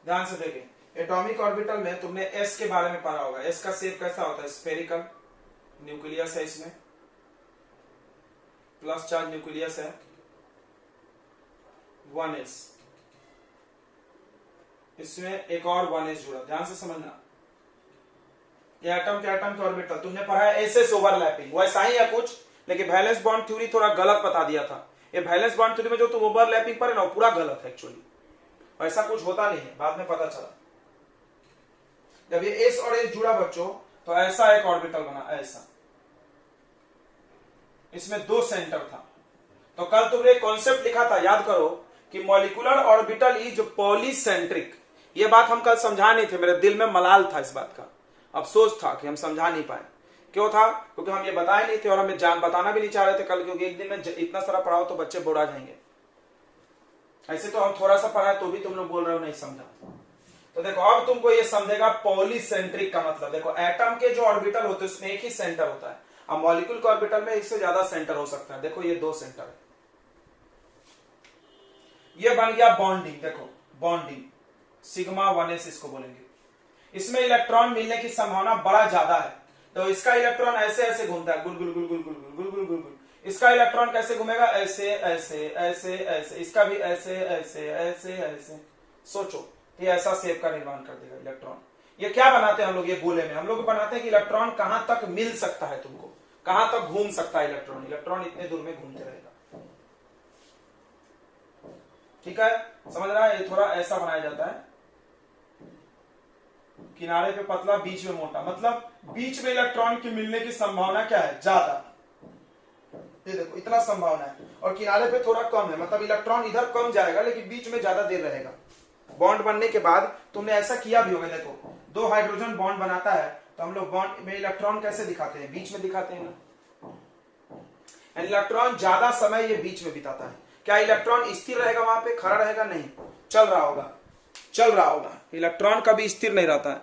ध्यान से देखें, एटॉमिक ऑर्बिटल में तुमने एस के बारे में पढ़ा होगा। एस का शेप कैसा होता है? स्फेरिकल न्यूक्लियस है, इसमें प्लस चार्ज न्यूक्लियस है, 1s, इसमें एक और 1s जुड़ा। ध्यान से समझना, ये एटम के ऑर्बिटल तुमने पढ़ा है एसएस ओवरलैपिंग, वैसा ही है कुछ, लेकिन वैलेंस बॉन्ड थ्योरी थोड़ा गलत बता दिया था। ये वैलेंस बॉन्ड थ्योरी में जो तुम ओवरलैपिंग पढ़े ना, पूरा गलत है एक्चुअली, ऐसा कुछ होता नहीं है, बाद में पता चला। जब ये एस और एस जुड़ा बच्चों, तो ऐसा एक ऑर्बिटल बना, ऐसा, इसमें 2 सेंटर था। तो कल तुमने कॉन्सेप्ट लिखा था, याद करो, कि मॉलिक्यूलर ऑर्बिटल इज पॉलीसेंट्रिक। ये बात हम कल समझा नहीं थे, मेरे दिल में मलाल था इस बात का, अफसोस था कि हम समझा नहीं पाए। क्यों था? क्योंकि हम ये बताए नहीं थे और हमें बताना भी नहीं चाह रहे थे कल, क्योंकि एक दिन में इतना सारा पढ़ाओ तो बच्चे बोरा जाएंगे। ऐसे तो हम थोड़ा सा पढ़ाए तो भी तुम लोग बोल रहे हो नहीं समझा। तो देखो अब तुमको ये समझेगा पॉलीसेंट्रिक का मतलब। देखो एटम के जो ऑर्बिटल होते हैं उसमें एक ही सेंटर होता है, अब मॉलिक्यूल के ऑर्बिटल में इससे ज्यादा सेंटर हो सकता है। देखो ये 2 सेंटर है, ये बन गया बॉन्डिंग। देखो बॉन्डिंग, सिग्मा 1s इसको बोलेंगे। इसमें इलेक्ट्रॉन मिलने की संभावना बड़ा ज्यादा है। तो इसका इलेक्ट्रॉन ऐसे ऐसे घूमता है, गुल गुल गुल गुल गुल गुल गुल गुल गुल। इसका इलेक्ट्रॉन कैसे घूमेगा? ऐसे ऐसे ऐसे ऐसे, इसका भी ऐसे ऐसे ऐसे ऐसे। सोचो, ये ऐसा शेप का निर्माण कर देगा इलेक्ट्रॉन। ये क्या बनाते हैं हम लोग? ये गोले में हम लोग बनाते हैं कि इलेक्ट्रॉन कहां तक मिल सकता है तुमको, कहां तक घूम सकता है इलेक्ट्रॉन। इलेक्ट्रॉन इतने दूर में घूमते रहेगा, ठीक है, समझ रहा है? ये थोड़ा ऐसा बनाया जाता है, किनारे पे पतला, बीच में मोटा, मतलब बीच में इलेक्ट्रॉन की मिलने की संभावना क्या है? ज्यादा। ये देखो इतना संभावना है, और किनारे पे थोड़ा कम है, मतलब इलेक्ट्रॉन इधर कम जाएगा लेकिन बीच में ज्यादा देर रहेगा। बॉन्ड बनने के बाद तुमने ऐसा किया भी होगा, देखो 2 हाइड्रोजन बॉन्ड बनाता है तो हम लोग बॉन्ड में इलेक्ट्रॉन कैसे दिखाते हैं? बीच में दिखाते हैं ना। इलेक्ट्रॉन ज्यादा समय ये बीच में बिताता है। क्या इलेक्ट्रॉन स्थिर रहेगा वहां पे, खड़ा रहेगा? नहीं, चल रहा होगा, चल रहा होगा। इलेक्ट्रॉन कभी स्थिर नहीं रहता है,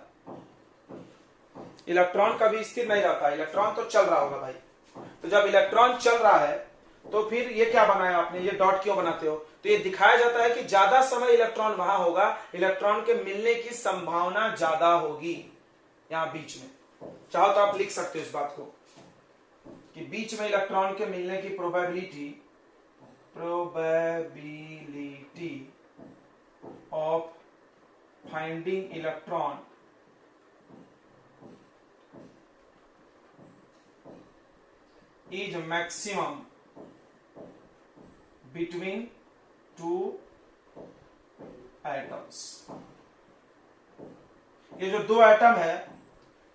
इलेक्ट्रॉन कभी स्थिर नहीं रहता, इलेक्ट्रॉन तो चल रहा होगा भाई। तो जब इलेक्ट्रॉन चल रहा है तो फिर ये क्या बनाया आपने? ये डॉट क्यों बनाते हो? तो ये दिखाया जाता है कि ज्यादा समय इलेक्ट्रॉन वहां होगा, इलेक्ट्रॉन के मिलने की संभावना ज्यादा होगी यहां बीच में। चाहो तो आप लिख सकते हो इस बात को कि बीच में इलेक्ट्रॉन के मिलने की probability of finding electron is maximum between 2 atoms। ये जो 2 एटम है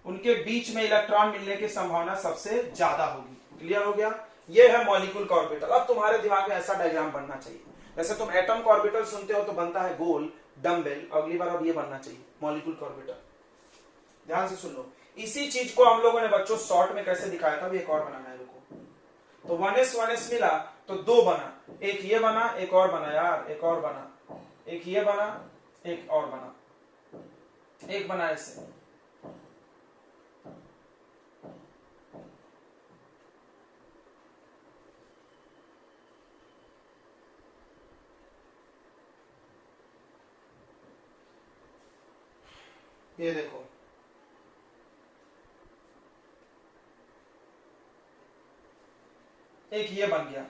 उनके बीच में इलेक्ट्रॉन मिलने की संभावना सबसे ज्यादा होगी। क्लियर हो गया? ये है मॉलिक्यूल का ऑर्बिटल। अब तुम्हारे दिमाग में ऐसा डायग्राम बनना चाहिए, जैसे तुम एटम का ऑर्बिटल सुनते हो तो बनता है गोल डम्बेल, अगली बार अब ये बनना चाहिए मॉलिक्यूल का ऑर्बिटल। ध्यान से सुन लो, इसी चीज को हम लोगों ने बच्चों शॉर्ट में कैसे दिखाया था, अभी एक और बनाना है। तो 1s मिला तो 2 बना, एक ये बना, एक और बना यार, एक और बना, एक ये बना, एक और बना, एक बना ऐसे। ये देखो, एक ये बन गया,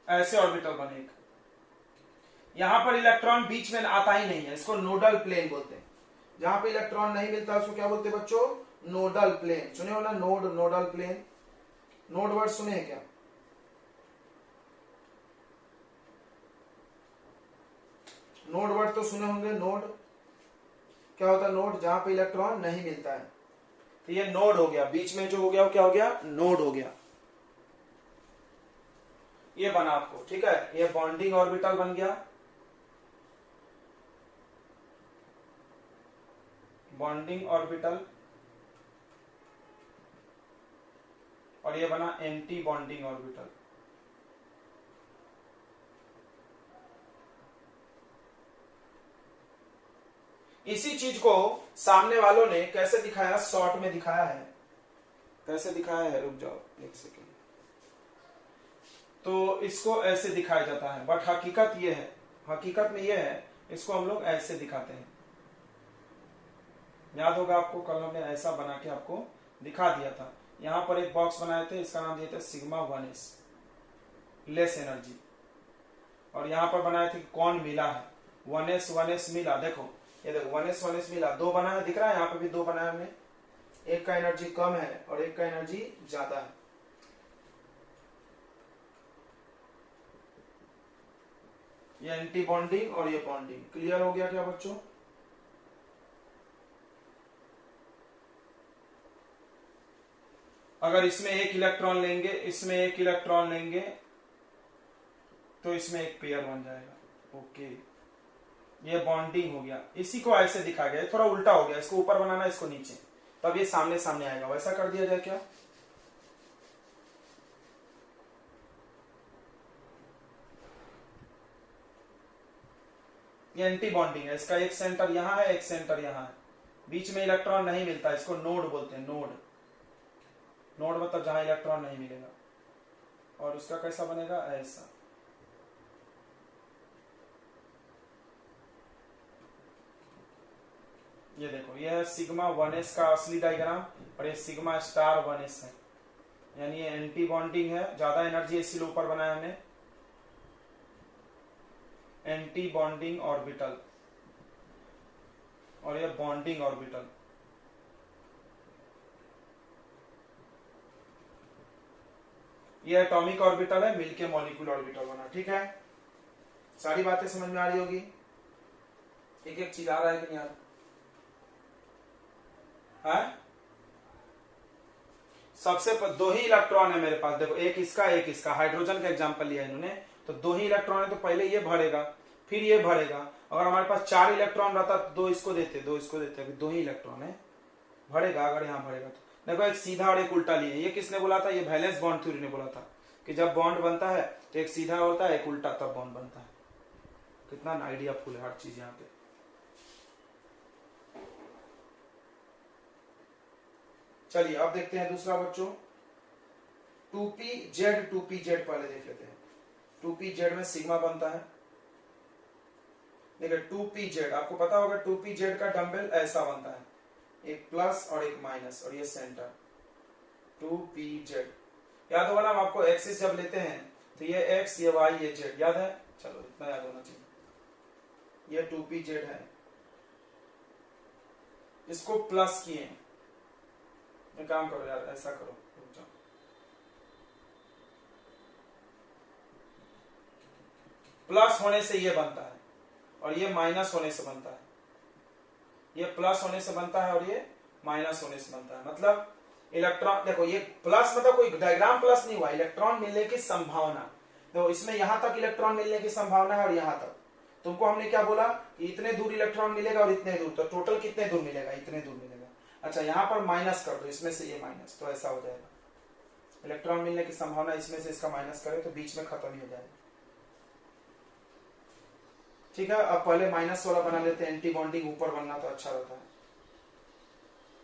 ऐसे ऑर्बिटल बने एक। यहां पर इलेक्ट्रॉन बीच में आता ही नहीं है, इसको नोडल प्लेन बोलते हैं। जहां पे इलेक्ट्रॉन नहीं मिलता उसको क्या बोलते हैं बच्चों? Nodal plane. सुने हो ना node, nodal plane, node word सुने हैं क्या? नोड वर्ड तो सुने होंगे। नोड क्या होता है? नोड, जहां पे इलेक्ट्रॉन नहीं मिलता है। तो ये नोड हो गया, बीच में जो हो गया वो क्या हो गया? नोड हो गया। ये बना आपको, ठीक है, ये बॉन्डिंग ऑर्बिटल बन गया, बॉन्डिंग ऑर्बिटल, और ये बना एंटी बॉन्डिंग ऑर्बिटल। इसी चीज को सामने वालों ने कैसे दिखाया? शॉर्ट में दिखाया है। कैसे दिखाया है? रुक जाओ एक सेकेंड। तो इसको ऐसे दिखाया जाता है, बट हकीकत ये है हकीकत में ये है, इसको हम लोग ऐसे दिखाते हैं। याद होगा आपको, कल हमने ऐसा बना के आपको दिखा दिया था। यहां पर एक बॉक्स बनाए थे, इसका नाम दिया था सिग्मा 1s, लेस एनर्जी। और यहां पर बनाए थे कौन मिला है, 1s मिला। देखो ये देखो 1s मिला, दो बना है, दिख रहा है, यहाँ पे भी दो बना है हमने। एक का एनर्जी कम है और एक का एनर्जी ज्यादा है। ये एंटी बॉन्डिंग और ये बॉन्डिंग। क्लियर हो गया क्या बच्चों? अगर इसमें एक इलेक्ट्रॉन लेंगे, इसमें एक इलेक्ट्रॉन लेंगे, तो इसमें एक पेयर बन जाएगा। ओके, ये बॉन्डिंग हो गया। इसी को ऐसे दिखा गया, थोड़ा उल्टा हो गया, इसको ऊपर बनाना, इसको नीचे, तब ये सामने सामने आएगा। वैसा कर दिया जाए क्या? ये एंटी बॉन्डिंग है, इसका एक सेंटर यहां है, एक सेंटर यहां है, बीच में इलेक्ट्रॉन नहीं मिलता, इसको नोड बोलते हैं। नोड, नोड मतलब जहां इलेक्ट्रॉन नहीं मिलेगा। और उसका कैसा बनेगा? ऐसा। ये देखो, ये है सिग्मा 1s का असली डायग्राम, और ये सिग्मा स्टार 1s है, यानी ये एंटी बॉन्डिंग है, ज्यादा एनर्जी इसीलिए ऊपर बनाया हमने, एंटी बॉन्डिंग ऑर्बिटल, और ये बॉन्डिंग ऑर्बिटल। ये एटॉमिक ऑर्बिटल है, मिलके मॉलिक्यूल ऑर्बिटल बना। ठीक है, सारी बातें समझ में आ रही होगी? एक एक चीज आ रहा है कि नहीं आ रहा है? सबसे दो ही इलेक्ट्रॉन है मेरे पास, देखो एक इसका एक इसका, हाइड्रोजन का एग्जांपल लिया इन्होंने, तो दो ही इलेक्ट्रॉन है, तो पहले ये भरेगा फिर ये भरेगा। अगर हमारे पास 4 इलेक्ट्रॉन रहता तो दो इसको देते, दो इसको देते, अभी दो ही इलेक्ट्रॉन है, भरेगा अगर यहाँ भरेगा तो। देखो एक सीधा और एक उल्टा लिए, ये किसने बोला था? ये वैलेंस बॉन्ड थ्योरी ने बोला था कि जब बॉन्ड बनता है तो एक सीधा होता है, एक उल्टा, तब बॉन्ड बनता है। कितना आइडिया फुल है हर चीज यहाँ पे। चलिए अब देखते हैं दूसरा बच्चों, 2pz पहले देख लेते हैं। 2pz में सिग्मा बनता है। देखिए 2pz, आपको पता होगा 2pz का डंबल ऐसा बनता है, एक प्लस और एक माइनस, और ये सेंटर 2pz। याद होगा ना, हम आपको एक्सिस जब लेते हैं तो ये x, ये y, ये z, याद है? चलो इतना याद होना चाहिए। ये 2pz है, इसको प्लस किए, एक काम करो यार, ऐसा करो, रुक जाओ, प्लस होने से ये बनता है और ये माइनस होने से बनता है। ये प्लस होने से बनता है और ये माइनस होने से बनता है। मतलब इलेक्ट्रॉन, देखो ये प्लस मतलब कोई डायग्राम प्लस नहीं हुआ, इलेक्ट्रॉन मिलने की संभावना। देखो इसमें यहां तक इलेक्ट्रॉन मिलने की संभावना है और यहां तक। तुमको हमने क्या बोला कि इतने दूर इलेक्ट्रॉन मिलेगा और इतने दूर, तो टोटल कितने दूर मिलेगा? इतने दूर मिलेगा। अच्छा यहां पर माइनस कर दो, इसमें से ये माइनस, तो ऐसा हो जाएगा। इलेक्ट्रॉन मिलने की संभावना, इसमें से इसका माइनस करें तो बीच में खत्म ही हो जाएगा। ठीक है, अब पहले माइनस वाला बना लेते हैं, एंटी बॉन्डिंग ऊपर बनना तो अच्छा रहता है।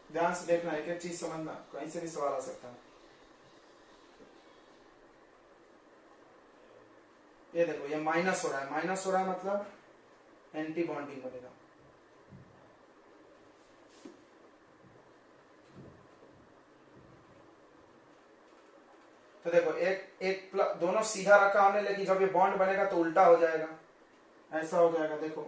ध्यान से देखना, एक एक चीज समझना, कहीं से भी सवाल आ सकता है। ये देखो ये माइनस हो रहा है, माइनस हो रहा है मतलब एंटी बॉन्डिंग बनेगा। तो देखो एक प्लस, दोनों सीधा रखा हमने, लेकिन जब ये बॉन्ड बनेगा तो उल्टा हो जाएगा, ऐसा हो जाएगा। देखो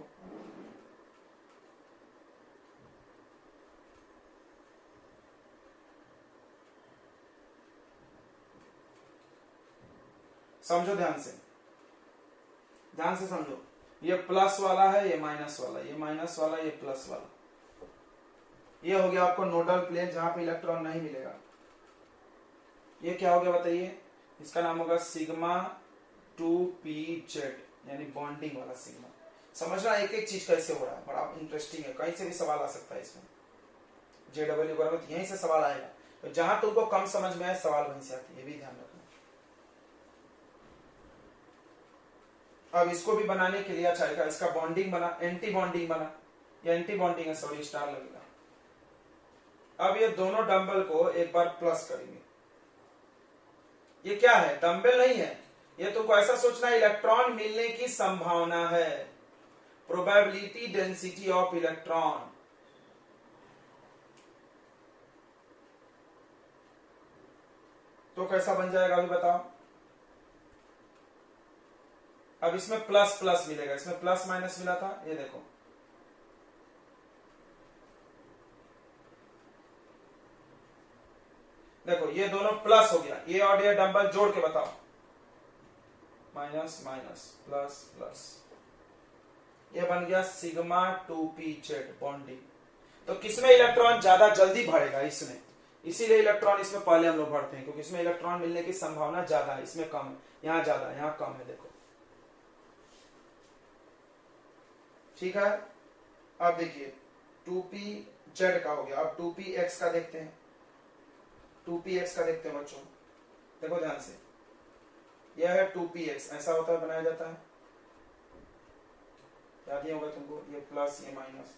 समझो ध्यान से, ध्यान से समझो। ये प्लस वाला है, ये माइनस वाला, ये माइनस वाला, ये प्लस वाला। ये हो गया आपको नोडल प्लेन, जहां पे इलेक्ट्रॉन नहीं मिलेगा। ये क्या हो गया बताइए? इसका नाम होगा सिग्मा 2pz, यानी बॉन्डिंग वाला सिग्मा। समझना एक एक चीज कैसे हो रहा है, बड़ा इंटरेस्टिंग है, कहीं से भी सवाल आ सकता है इसमें। JW बराबर यहीं से सवाल आएगा, तो जहां तुमको कम समझ में आए सवाल वहीं से आती है, ये भी ध्यान रखना। अब इसको भी बनाने के लिए अच्छा है, इसका बॉन्डिंग बना, एंटी बॉन्डिंग बना, ये एंटी बॉन्डिंग है, सॉरी स्टार लगेगा। अब ये दोनों डंबल को एक बार प्लस करेंगे। ये क्या है? डंबल नहीं है, ये तुमको ऐसा सोचना है, इलेक्ट्रॉन मिलने की संभावना है, प्रोबेबिलिटी डेंसिटी ऑफ इलेक्ट्रॉन। तो कैसा बन जाएगा अभी बताओ। अब इसमें प्लस प्लस मिलेगा, इसमें प्लस माइनस मिला था, ये देखो देखो ये दोनों प्लस हो गया, ये और ये डंबल जोड़ के बताओ, माइनस माइनस प्लस प्लस, ये बन गया सिग्मा 2p/z बॉन्डिंग। तो किसमें इलेक्ट्रॉन ज्यादा जल्दी भरेगा, इसमें, इसीलिए इलेक्ट्रॉन इसमें पहले हम लोग भरते हैं, क्योंकि इसमें इलेक्ट्रॉन मिलने की संभावना ज्यादा है, इसमें कम है, यहां ज्यादा है, यहां कम है, देखो ठीक है। अब देखिए 2pz का हो गया, अब 2px का देखते हैं, 2px का देखते हैं बच्चों, देखो ध्यान से, यह है 2px, ऐसा होता है, बनाया जाता है, याद ही होगा तुमको, ये प्लस ये माइनस,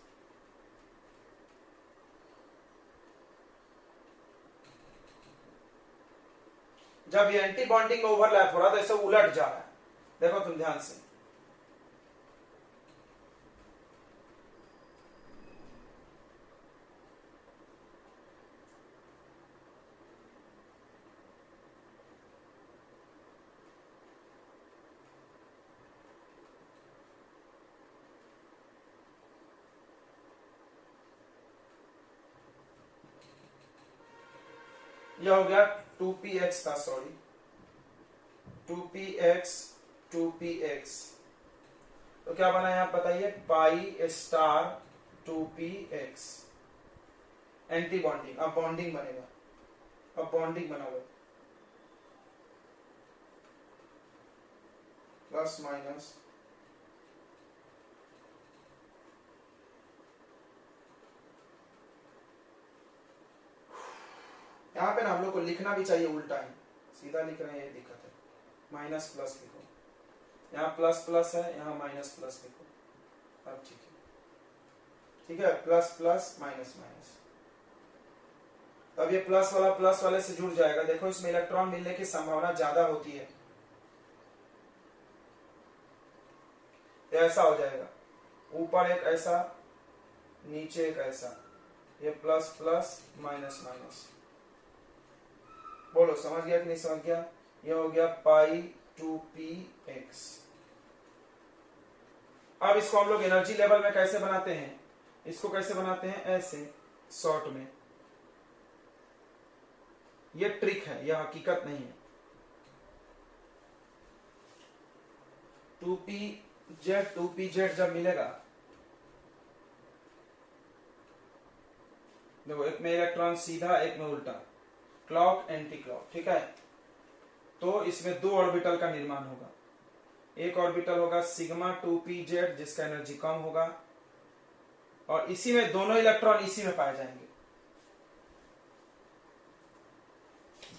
जब ये एंटी बॉन्डिंग में ओवरलैप हो रहा है तो ऐसे उलट जा रहा है, देखो तुम ध्यान से, यह हो गया 2px का, सॉरी 2px 2px, तो क्या बना है आप बताइए, पाई स्टार 2px, एंटी बॉन्डिंग, अब बॉन्डिंग बनेगा, अब बॉन्डिंग बना हुआ प्लस माइनस, यहाँ पे ना हम लोग को लिखना भी चाहिए उल्टा ही, सीधा लिख रहे हैं ये दिक्कत है, माइनस प्लस लिखो, यहाँ प्लस प्लस है, यहाँ माइनस प्लस लिखो, अब ठीक है, प्लस प्लस माइनस माइनस, अब ये प्लस वाले से जुड़ जाएगा, देखो इसमें इलेक्ट्रॉन मिलने की संभावना ज्यादा होती है, ऐसा हो जाएगा, ऊपर एक ऐसा, नीचे एक ऐसा, ये प्लस प्लस माइनस माइनस, बोलो समझ गया कि नहीं समझ गया। ये हो गया पाई 2px। अब इसको हम लोग एनर्जी लेवल में कैसे बनाते हैं, इसको कैसे बनाते हैं, ऐसे शॉर्ट में, ये ट्रिक है, यह हकीकत नहीं है। 2pz जब मिलेगा, देखो एक में इलेक्ट्रॉन सीधा, एक में उल्टा, क्लॉक एंटी क्लॉक, ठीक है, तो इसमें दो ऑर्बिटल का निर्माण होगा, एक ऑर्बिटल होगा सिग्मा 2pz जिसका एनर्जी कम होगा, और इसी में दोनों इलेक्ट्रॉन इसी में पाए जाएंगे,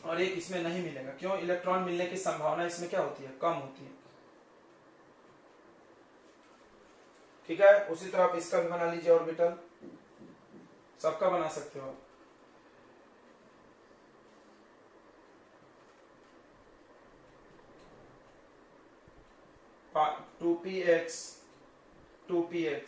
और एक इसमें नहीं मिलेगा, क्यों, इलेक्ट्रॉन मिलने की संभावना इसमें क्या होती है, कम होती है, ठीक है। उसी तरह आप इसका भी बना लीजिए ऑर्बिटल, सबका बना सकते हो, 2px 2px,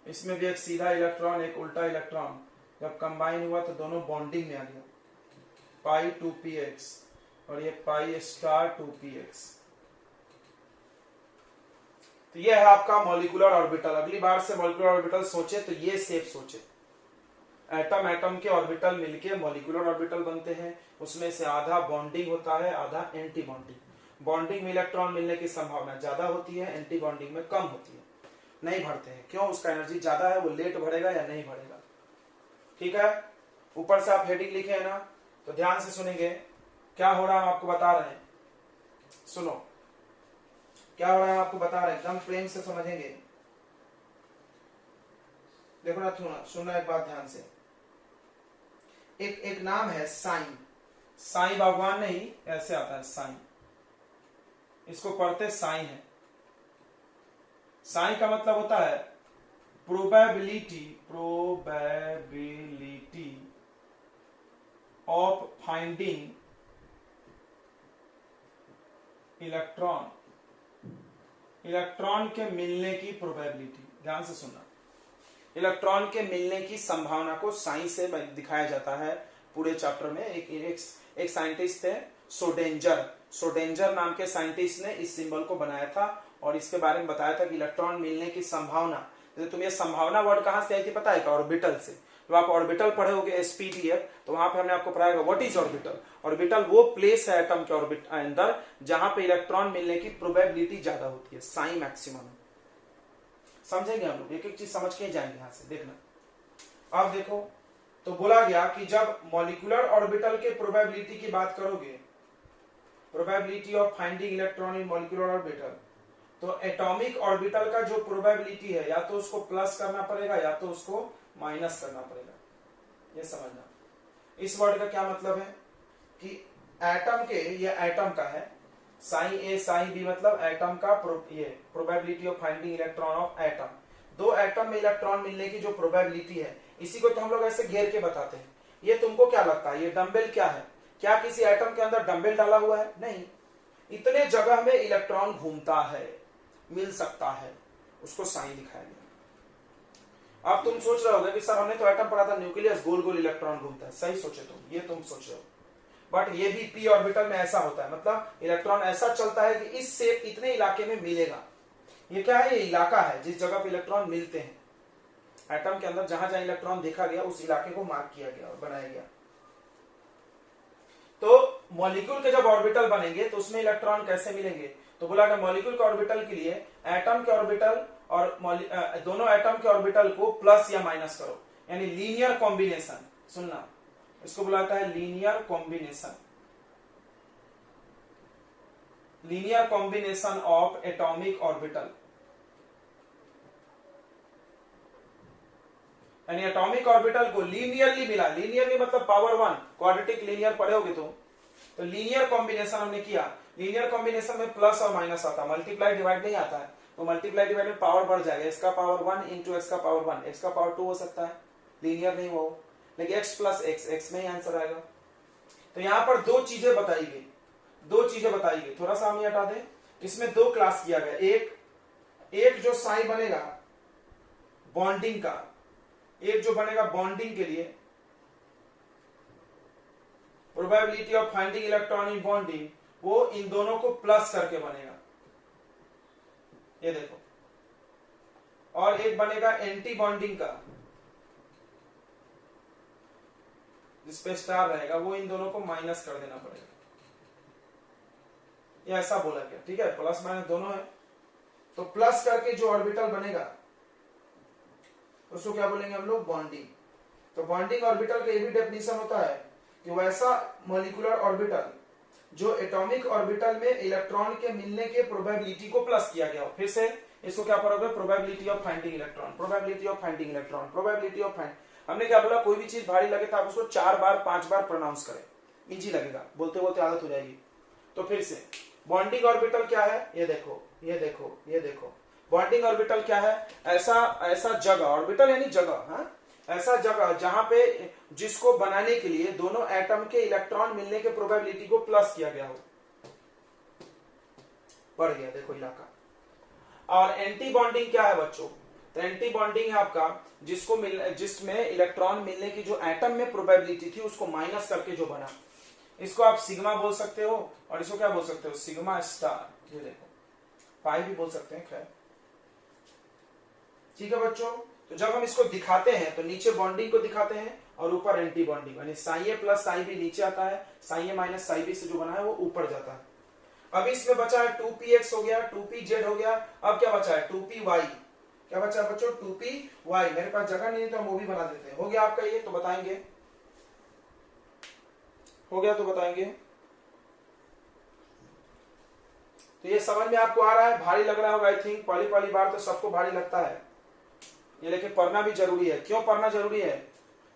इसमें भी एक सीधा इलेक्ट्रॉन एक उल्टा इलेक्ट्रॉन जब कंबाइन हुआ तो दोनों बॉन्डिंग में आ गया, पाई 2px और ये पाई स्टार 2px। तो ये है आपका मॉलिक्यूलर ऑर्बिटल। अगली बार से मॉलिक्यूलर ऑर्बिटल सोचे तो ये शेप सोचे, एटम एटम के ऑर्बिटल मिलके मॉलिक्यूलर ऑर्बिटल बनते हैं, उसमें से आधा बॉन्डिंग होता है, आधा एंटी बॉन्डिंग। बॉन्डिंग में इलेक्ट्रॉन मिलने की संभावना ज्यादा होती है, एंटी बॉन्डिंग में कम होती है, नहीं भरते हैं, क्यों, उसका एनर्जी ज्यादा है, वो लेट भरेगा या नहीं भरेगा, ठीक है। ऊपर से आप हेडिंग लिखे है ना, तो ध्यान से सुनेंगे क्या हो रहा है, आपको बता रहे हैं, सुनो क्या हो रहा है, आपको बता रहे हैं, एकदम प्रेम से समझेंगे। देखो ना, सुनना एक बात ध्यान से, एक नाम है साईं, साईं भगवान नहीं, ऐसे आता है साईं, इसको पढ़ते साईं है। साईं का मतलब होता है probability of finding electron, electron के मिलने की प्रोबेबिलिटी, ध्यान से सुनना, इलेक्ट्रॉन के मिलने की संभावना को साइंस से दिखाया जाता है पूरे चैप्टर में। एक साइंटिस्ट थे सोडेंजर, सोडेंजर नाम के साइंटिस्ट ने इस सिंबल को बनाया था और इसके बारे में बताया था कि इलेक्ट्रॉन मिलने की संभावना, जैसे तुम्हें संभावना वर्ड कहां से आई थी पता है क्या? ऑर्बिटल से। तो आप ऑर्बिटल पढ़े होगे एसपीटीएफ, तो वहां पे हमने आपको पढ़ाया व्हाट इज ऑर्बिटल। ऑर्बिटल वो प्लेस है एटम के ऑर्बिट अंदर जहां पे इलेक्ट्रॉन मिलने की प्रोबेबिलिटी ज्यादा होती है, साई मैक्सिमम। समझेंगे हम लोग, एक एक चीज समझ के जाएंगे यहां से, देखना। अब देखो, तो बोला गया कि जब मॉलिक्यूलर ऑर्बिटल के प्रोबेबिलिटी की बात करोगे, probability of finding electron in molecular orbital, तो एटॉमिक ऑर्बिटल का जो प्रोबेबिलिटी है या तो उसको प्लस करना पड़ेगा या तो उसको माइनस करना पड़ेगा। ये समझना, इस वर्ड का क्या मतलब है कि एटम के, ये एटम का है, साइन ए साइन बी मतलब एटम का ये probability of finding electron of atom. दो एटम में इलेक्ट्रॉन मिलने की जो प्रोबेबिलिटी है, इसी को तो हम लोग ऐसे घेर के बताते हैं। ये तुमको क्या लगता है, ये डंबल क्या है? क्या किसी एटम के अंदर डंबल डाला हुआ है? नहीं। इतने जगह में इलेक्ट्रॉन घूमता है, मिल सकता है, उसको साइन दिखाया गया। अब तुम सोच रहे होगे कि सर हमने तो एटम पढ़ा था न्यूक्लियस गोल गोल इलेक्ट्रॉन घूमता है। सही सोचे तुम, ये तुम सोच रहे हो, बट ये भी पी ऑर्बिटल में ऐसा होता है, मतलब इलेक्ट्रॉन ऐसा चलता है कि इस शेप इतने इलाके में मिलेगा। ये क्या है? ये इलाका है जिस जगह पे इलेक्ट्रॉन मिलते हैं एटम के अंदर, जहां जहां इलेक्ट्रॉन देखा गया उस इलाके को मार्क किया गया और बनाया गया। तो मॉलिक्यूल के जब ऑर्बिटल बनेंगे तो उसमें इलेक्ट्रॉन कैसे मिलेंगे? तो बोला कि मॉलिक्यूल के ऑर्बिटल के लिए एटम के ऑर्बिटल और दोनों एटम के ऑर्बिटल को प्लस या माइनस करो, यानी लीनियर कॉम्बिनेशन। सुनना, इसको बुलाता है linear combination, linear combination of atomic orbital. यानी एटॉमिक ऑर्बिटल को लीनियरली मिला, लीनियरली मतलब पावर 1, क्वाड्रेटिक लीनियर पढ़े होगे तुम, तो लीनियर कॉम्बिनेशन हमने किया। लीनियर कॉम्बिनेशन में प्लस और माइनस आता है, मल्टीप्लाई डिवाइड नहीं आता है, तो मल्टीप्लाई डिवाइड में पावर बढ़ जाएगा, एक्स का पावर 1 इंटू एक्स का पावर 1, एक्स का पावर 2 हो सकता है, लीनियर नहीं हो, लेकिन एक्स प्लस एक्स, एक्स में ही आंसर आएगा। तो यहां पर दो चीजें बताई गई, दो चीजें बताई गई, थोड़ा सा हम ये हटा दें। इसमें दो क्लास किया गया, एक जो साइन बनेगा बॉन्डिंग का, एक जो बनेगा बॉन्डिंग के लिए, probability of finding electron in bonding, वो इन दोनों को प्लस करके बनेगा, ये देखो। और एक बनेगा एंटी बॉन्डिंग का, जिसपे स्टार रहेगा, वो इन दोनों को माइनस कर देना पड़ेगा। ये ऐसा बोला गया, ठीक है, प्लस माइनस दोनों है। तो प्लस करके जो ऑर्बिटल बनेगा उसको क्या बोलेंगे हम लोग? बॉन्डिंग। तो बॉन्डिंग ऑर्बिटल का ये भी डेफिनेशन होता है कि वैसा मॉलिक्यूलर ऑर्बिटल जो एटॉमिक ऑर्बिटल में इलेक्ट्रॉन के मिलने के प्रोबेबिलिटी को प्लस किया गया हो। फिर से इसको क्या पढ़ोगे? Probability of finding electron, probability of finding electron, probability of find. हमने क्या बोला? कोई भी चीज भारी लगे तो आप उसको 4 बार 5 बार प्रोनाउंस करें, इजी लगेगा, बोलते बोलते आदत हो जाएगी। तो फिर से बॉन्डिंग ऑर्बिटल क्या है? ये देखो, ये देखो, ये देखो। बॉन्डिंग ऑर्बिटल क्या है? ऐसा जगह, ऑर्बिटल यानी जगह, हाँ, ऐसा जगह जहां पे जिसको बनाने के लिए दोनों एटम के इलेक्ट्रॉन मिलने के प्रोबेबिलिटी को प्लस किया गया हो। बढ़ गया, देखो इलाका। और एंटी बॉन्डिंग क्या है बच्चों? तो एंटी बॉन्डिंग है आपका जिसमें इलेक्ट्रॉन मिलने की जो एटम में प्रोबेबिलिटी थी उसको माइनस करके जो बना। इसको आप सिग्मा बोल सकते हो और इसको क्या बोल सकते हो? Sigma star. ये देखो, पाई भी बोल सकते हैं, खैर ठीक है बच्चों। तो जब हम इसको दिखाते हैं तो नीचे बॉन्डिंग को दिखाते हैं और ऊपर एंटी बॉन्डिंग, यानी साई ए प्लस साई बी नीचे आता है, साई ए माइनस साई बी से जो बना है वो ऊपर जाता है। अब इसमें बचा है 2px हो गया, 2pz हो गया। अब क्या बचा है? 2py। क्या बचा है बच्चों? 2py। मेरे पास जगह नहीं है तो हम वो भी बना देते हैं। हो गया आपका ये, तो बताएंगे, हो गया तो बताएंगे। तो ये समझ में आपको आ रहा है? भारी लग रहा होगा आई थिंक, पहली बार तो सबको भारी लगता है ये, लेकिन पढ़ना भी जरूरी है। क्यों पढ़ना जरूरी है?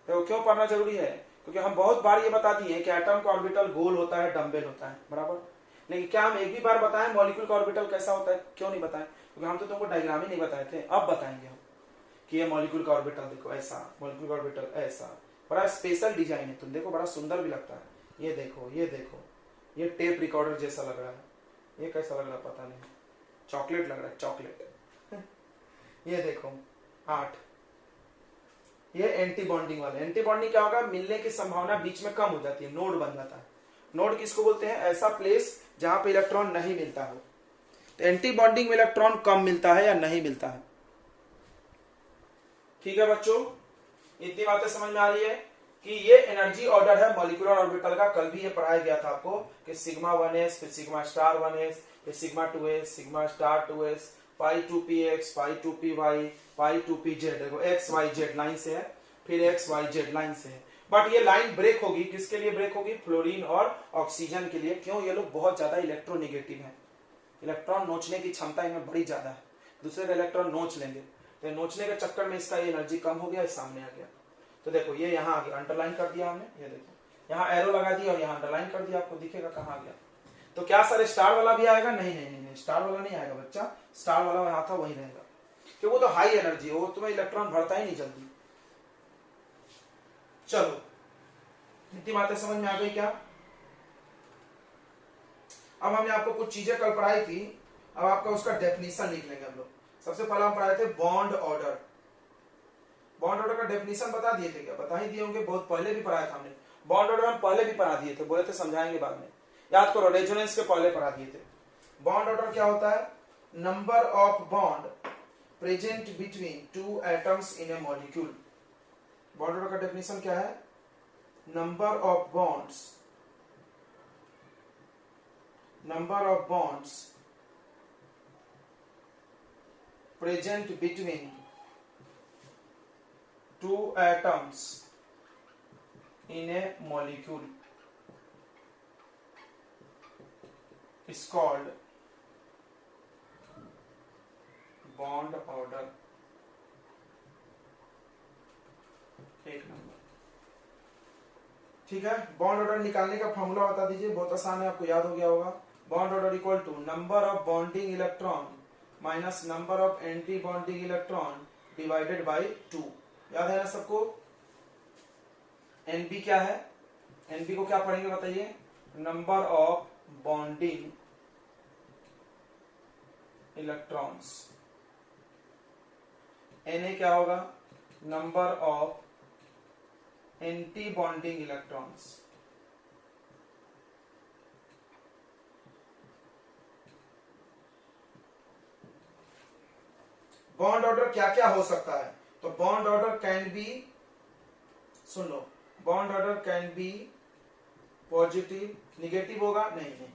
तो क्यों पढ़ना जरूरी है? क्योंकि हम बहुत बार ये बता दिए कि एटम का ऑर्बिटल गोल होता है, डम्बेल होता है, बराबर। लेकिन क्या हम एक भी बार बताएं मॉलिक्यूल का ऑर्बिटल कैसा होता है? क्यों नहीं बताएं? क्योंकि हम तो तुमको डायग्राम ही नहीं बताए थे। अब बताएंगे हम कि ये मॉलिक्यूल का ऑर्बिटल देखो ऐसा, मॉलिक्यूल का ऑर्बिटल ऐसा, बड़ा स्पेशल डिजाइन है, तुम देखो बड़ा सुंदर भी लगता है। ये देखो ये देखो, ये टेप रिकॉर्डर जैसा लग रहा है। ये कैसा लग रहा है पता नहीं, चॉकलेट लग रहा है चॉकलेट। ये देखो 8, ये एंटी बॉन्डिंग वाले। एंटी बॉन्डिंग क्या होगा, मिलने की संभावना बीच में कम हो जाती है, नोड बन जाता है। नोड किसको बोलते हैं, ऐसा प्लेस जहां पे इलेक्ट्रॉन नहीं मिलता हो। तो एंटी बॉन्डिंग में इलेक्ट्रॉन कम मिलता है या नहीं मिलता है। ठीक है बच्चों, इतनी बातें समझ में आ रही है कि ये एनर्जी ऑर्डर है मॉलिक्यूलर ऑर्बिटल का। कल भी ये पढ़ाया गया था आपको कि सिग्मा 1s, फिर सिग्मा स्टार 1s, फिर sigma 2s, sigma star 2s, पाई 2px, पाई 2py, पाई 2pz। देखो x y z लाइन से है, फिर x y z लाइन से है। बट ये लाइन ब्रेक होगी, किसके लिए ब्रेक होगी, फ्लोरीन और ऑक्सीजन के लिए। क्यों, ये लोग बहुत ज्यादा इलेक्ट्रोनेगेटिव है, इलेक्ट्रॉन नोचने की क्षमता इनमें बड़ी ज्यादा है, दूसरे का इलेक्ट्रॉन नोच लेंगे। तो नोचने के चक्कर में इसका एनर्जी कम हो गया, इस सामने आ गया। तो देखो ये यहाँ आ गया, अंडरलाइन कर दिया हमने, ये देखो यहाँ एरो लगा दिया और यहाँ अंडरलाइन कर दिया, आपको दिखेगा कहाँ आ गया। तो क्या सर स्टार वाला भी आएगा, नहीं नहीं नहीं, स्टार वाला नहीं आएगा बच्चा, स्टार वाला यहाँ था वही रहेगा, क्योंकि वो तो हाई एनर्जी है, वो तुम्हें इलेक्ट्रॉन भरता ही नहीं जल्दी। चलो इतनी बातें समझ में आ गई क्या। अब हमने आपको कुछ चीजें कल पढ़ाई थी, अब आपका उसका डेफिनेशन लिख लेंगे हम लोग। सबसे पहला हम पढ़ाए थे बॉन्ड ऑर्डर। बॉन्ड ऑर्डर का डेफिनेशन बता दिए थे क्या, बता ही दिए होंगे, बहुत पहले भी पढ़ाया था हमने। बॉन्ड ऑर्डर हम पहले भी पढ़ा दिए थे, बोले थे समझाएंगे बाद में, याद करो, रेजोनेंस के पहले पढ़ा दिए थे। बॉन्ड ऑर्डर क्या होता है, number of bond present between two atoms in A molecule. Bond order का डेफिनेशन क्या है, number of bonds, number of bonds present between two atoms in a molecule is called bond order। एक number, ठीक है। Bond order निकालने का formula बता दीजिए, बहुत आसान है, आपको याद हो गया होगा। Bond order equal to number of bonding electron minus number of anti bonding electron divided by 2। याद है ना सबको। एनबी क्या है, एनबी को क्या पढ़ेंगे बताइए, number of bonding electrons. NA क्या होगा, number of anti bonding electrons. Bond order क्या क्या हो सकता है, तो बॉन्ड ऑर्डर कैन बी, सुन लो, bond order can be positive, negative होगा, नहीं नहीं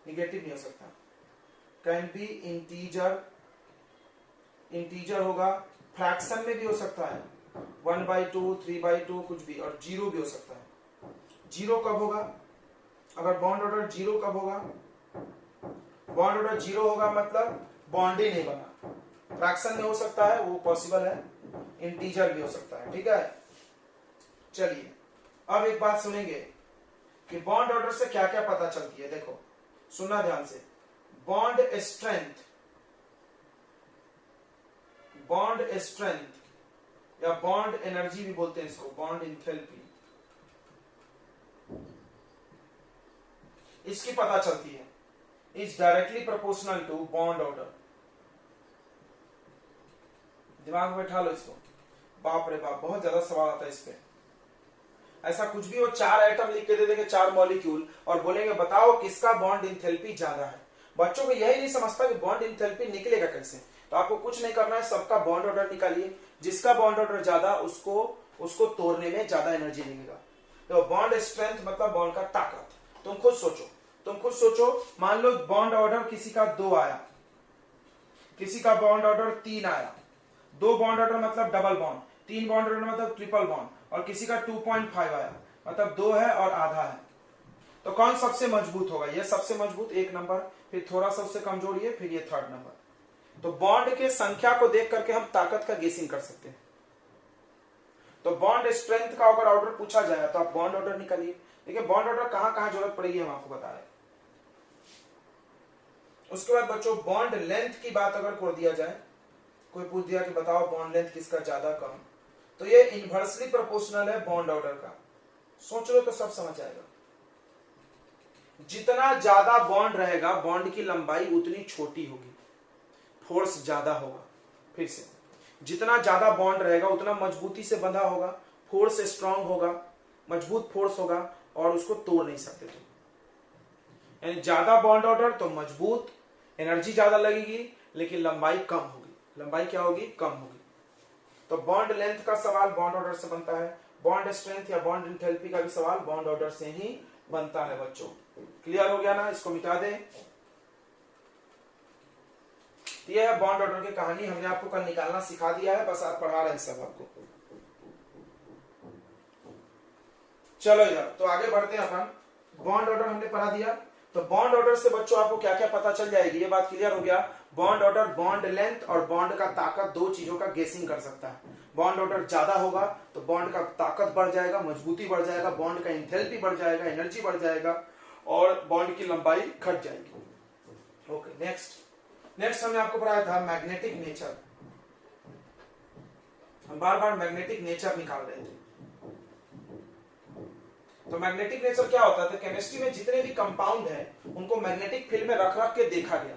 निगेटिव नहीं हो सकता। कैन बी इंटीजर, इंटीजर होगा, फ्रैक्शन में भी हो सकता है, 1/2, 3/2 कुछ भी, और जीरो भी हो सकता है। जीरो कब होगा, अगर बॉन्ड ऑर्डर जीरो कब होगा, बॉन्ड ऑर्डर जीरो होगा मतलब बॉन्ड ही नहीं बना। फ्रैक्शन में हो सकता है, वो पॉसिबल है, इंटीजर भी हो सकता है, ठीक है। चलिए अब एक बात सुनेंगे कि बॉन्ड ऑर्डर से क्या क्या पता चलती है। देखो सुनना ध्यान से, बॉन्ड स्ट्रेंथ, बॉन्ड स्ट्रेंथ या बॉन्ड एनर्जी भी बोलते हैं इसको, बॉन्ड इंथैल्पी, इसकी पता चलती है, is directly proportional to bond order. दिमाग में बैठा लो इसको, बाप रे बाप बहुत ज्यादा सवाल आता है इस पे। ऐसा कुछ भी हो, 4 एटम लिख के दे देंगे, 4 मॉलिक्यूल, और बोलेंगे बताओ किसका बॉन्ड इंथैल्पी ज्यादा है। बच्चों को यही नहीं समझता कि बॉन्ड इंथैल्पी निकलेगा कैसे। तो आपको कुछ नहीं करना है, सबका बॉन्ड ऑर्डर निकालिए, जिसका बॉन्ड ऑर्डर ज्यादा उसको तोड़ने में ज्यादा एनर्जी मिलेगा। तो बॉन्ड स्ट्रेंथ मतलब बॉन्ड का ताकत। तुम खुद सोचो, मान लो बॉन्ड ऑर्डर किसी का 2 आया, किसी का बॉन्ड ऑर्डर 3 आया, 2 बॉन्ड ऑर्डर मतलब डबल बॉन्ड, 3 बॉन्ड ऑर्डर मतलब ट्रिपल बॉन्ड, और किसी का 2.5 आया मतलब 2 है और आधा है। तो कौन सबसे मजबूत होगा, ये सबसे मजबूत 1 नंबर, फिर थोड़ा सा उससे कमजोर ये, फिर ये 3rd नंबर। तो बॉन्ड के संख्या को देख करके हम ताकत का गेसिंग कर सकते हैं। तो बॉन्ड स्ट्रेंथ का अगर ऑर्डर पूछा जाए तो आप बॉन्ड ऑर्डर निकालिए। देखिए बॉन्ड ऑर्डर कहां कहां जरूरत पड़ेगी हम आपको बता रहे हैं। उसके बाद बच्चों बॉन्ड लेंथ की बात अगर कर दिया जाए, कोई पूछ दिया कि बताओ बॉन्ड लेंथ किसका ज्यादा कम, तो ये इनवर्सली प्रोपोर्शनल है बॉन्ड ऑर्डर का। सोच लो तो सब समझ आएगा। जितना ज्यादा बॉन्ड रहेगा बॉन्ड की लंबाई उतनी छोटी होगी, फोर्स ज्यादा होगा। फिर से, जितना ज्यादा बॉन्ड रहेगा उतना मजबूती से बंधा होगा, फोर्स स्ट्रांग होगा, मजबूत फोर्स होगा और उसको तोड़ नहीं सकते तुम। यानी ज्यादा बॉन्ड ऑर्डर तो मजबूत, एनर्जी ज्यादा लगेगी लेकिन लंबाई कम होगी। लंबाई क्या होगी? कम होगी। तो बॉन्ड लेंथ का सवाल बॉन्ड ऑर्डर से बनता है, बॉन्ड स्ट्रेंथ या बॉन्ड इंथैल्पी का भी सवाल बॉन्ड ऑर्डर से ही बनता है बच्चों। क्लियर हो गया ना? इसको मिटा दे। ये है बॉन्ड ऑर्डर की कहानी, हमने आपको कल निकालना सिखा दिया है, बस आप पढ़ा रहे हैं सब आपको। चलो इधर तो आगे बढ़ते हैं अपन। बॉन्ड ऑर्डर हमने पढ़ा दिया, तो बॉन्ड ऑर्डर से बच्चों आपको क्या क्या पता चल जाएगी, ये बात क्लियर हो गया। बॉन्ड ऑर्डर बॉन्ड लेंथ और बॉन्ड का ताकत, दो चीजों का गेसिंग कर सकता है। बॉन्ड ऑर्डर ज्यादा होगा तो बॉन्ड का ताकत बढ़ जाएगा, मजबूती बढ़ जाएगा, बॉन्ड का इंथैल्पी बढ़ जाएगा, एनर्जी बढ़ जाएगा और बॉन्ड की लंबाई घट जाएगी। ओके, नेक्स्ट हमने आपको पढ़ाया था मैग्नेटिक नेचर। हम बार बार मैग्नेटिक नेचर निकाल रहे थे। तो मैग्नेटिक नेचर क्या होता है? तो केमिस्ट्री में जितने भी कंपाउंड हैं उनको मैग्नेटिक फील्ड में रख रख के देखा गया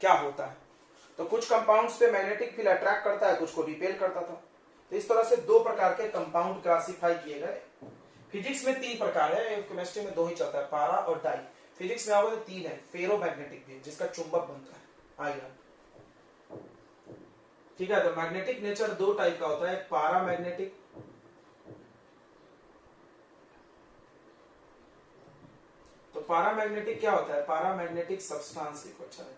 क्या होता है। तो कुछ कंपाउंड्स पे मैग्नेटिक फील्ड अट्रैक्ट करता है, कुछ को रिपेल करता था। तो इस तरह से दो प्रकार के कंपाउंड क्लासिफाई किए गए। फिजिक्स में 3 प्रकार है, केमिस्ट्री में 2 ही चलता है, पारा और डाई। फिजिक्स में आओगे तो 3 है। फेरोमैग्नेटिक भी जिसका चुंबक बनता है आयरन। ठीक है, तो मैग्नेटिक नेचर 2 टाइप का होता है, एक पारामैग्नेटिक, तो पारामैग्नेटिक क्या होता है? पारामैग्नेटिक सब्सटेंस लिखो। अच्छा है,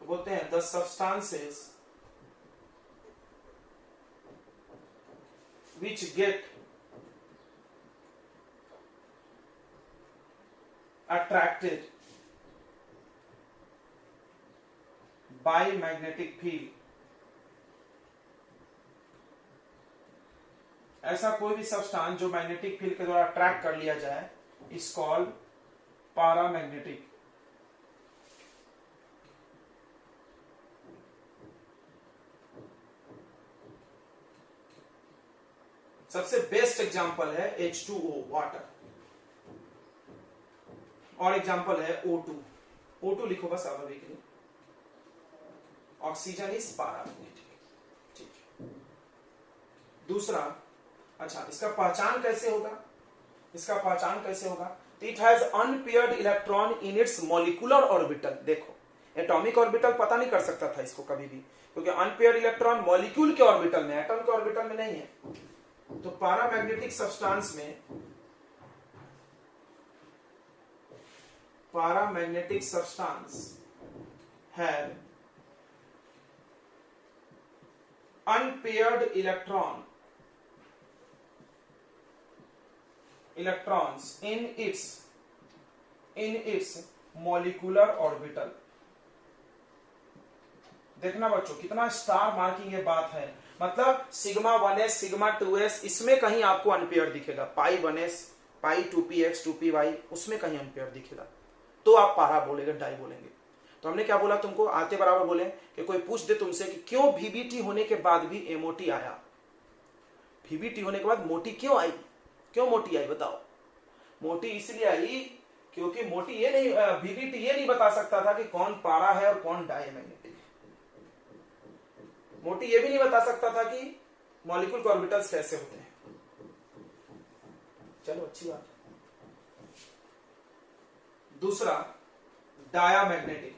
तो बोलते हैं the substances which get attracted by magnetic field। ऐसा कोई भी सब्सटेंस जो मैग्नेटिक फील्ड के द्वारा अट्रैक्ट कर लिया जाए इज कॉल्ड पारामैग्नेटिक। सबसे बेस्ट एग्जांपल है H2O वाटर, और एग्जांपल है O2। O2 लिखो बस आप अभी के लिए। Oxygen is paramagnetic. ठीक है, दूसरा, अच्छा इसका पहचान कैसे होगा? इसका पहचान कैसे होगा? It has unpaired electron in its molecular orbital. देखो, एटॉमिक ऑर्बिटल पता नहीं कर सकता था इसको कभी भी, क्योंकि अनपेयर्ड इलेक्ट्रॉन मॉलिक्यूल के ऑर्बिटल में, एटम के ऑर्बिटल में नहीं है। तो पारामैग्नेटिक सब्सटेंस में, paramagnetic substance have unpaired electrons in its molecular orbital। देखना बच्चों कितना स्टार मार्किंग ये बात है, मतलब सिग्मा 1s सिग्मा 2s इसमें कहीं आपको अनपेयर दिखेगा, पाई 1s पाई 2px 2py उसमें कहीं अनपेयर दिखेगा तो आप पारा बोलेंगे, डाई बोलेंगे। तो हमने क्या बोला तुमको, आते बराबर बोले कि कोई पूछ दे तुमसे कि क्यों VBT होने के बाद भी MOT आया, VBT होने के बाद मोटी क्यों आई, क्यों मोटी आई बताओ? मोटी इसलिए आई क्योंकि मोटी ये नहीं, VBT ये नहीं बता सकता था कि कौन पारा है और कौन डाई मैग्नेटिक है। मोटी ये भी नहीं बता सकता था कि मॉलिक्यूल के ऑर्बिटल्स कैसे होते हैं। चलो अच्छी बात है। दूसरा, डायामैग्नेटिक।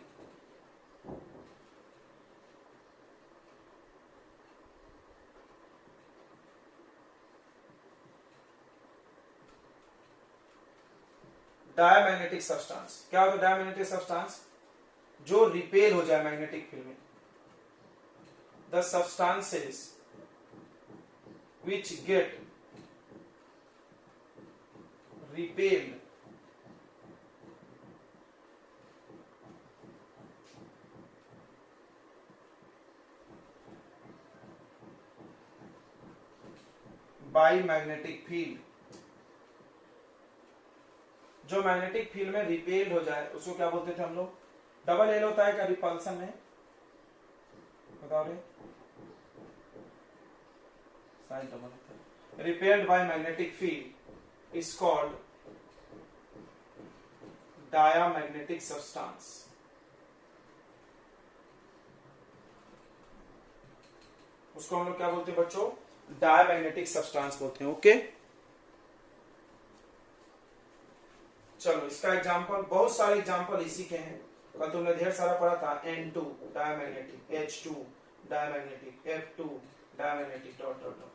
डायामैग्नेटिक सब्सटेंस क्या होता है? डायामैग्नेटिक सब्सटेंस जो रिपेल हो जाए मैग्नेटिक फील्ड में। The substances which get repelled by magnetic field। जो मैग्नेटिक फील्ड में रिपेल्ड हो जाए उसको क्या बोलते थे हम लोग? डबल एल होता है क्या रिपल्सन में? बताओ रे, sign double repelled by magnetic field is called diamagnetic substance. उसको हम लोग क्या बोलते हैं बच्चों, डायमैग्नेटिक सब्सटेंस बोलते हैं। ओके चलो इसका एग्जांपल, बहुत सारे एग्जांपल इसी के हैं, कल तुमने ढेर सारा पढ़ा था। N2 diamagnetic, H2 diamagnetic, F2 diamagnetic, dot dot dot.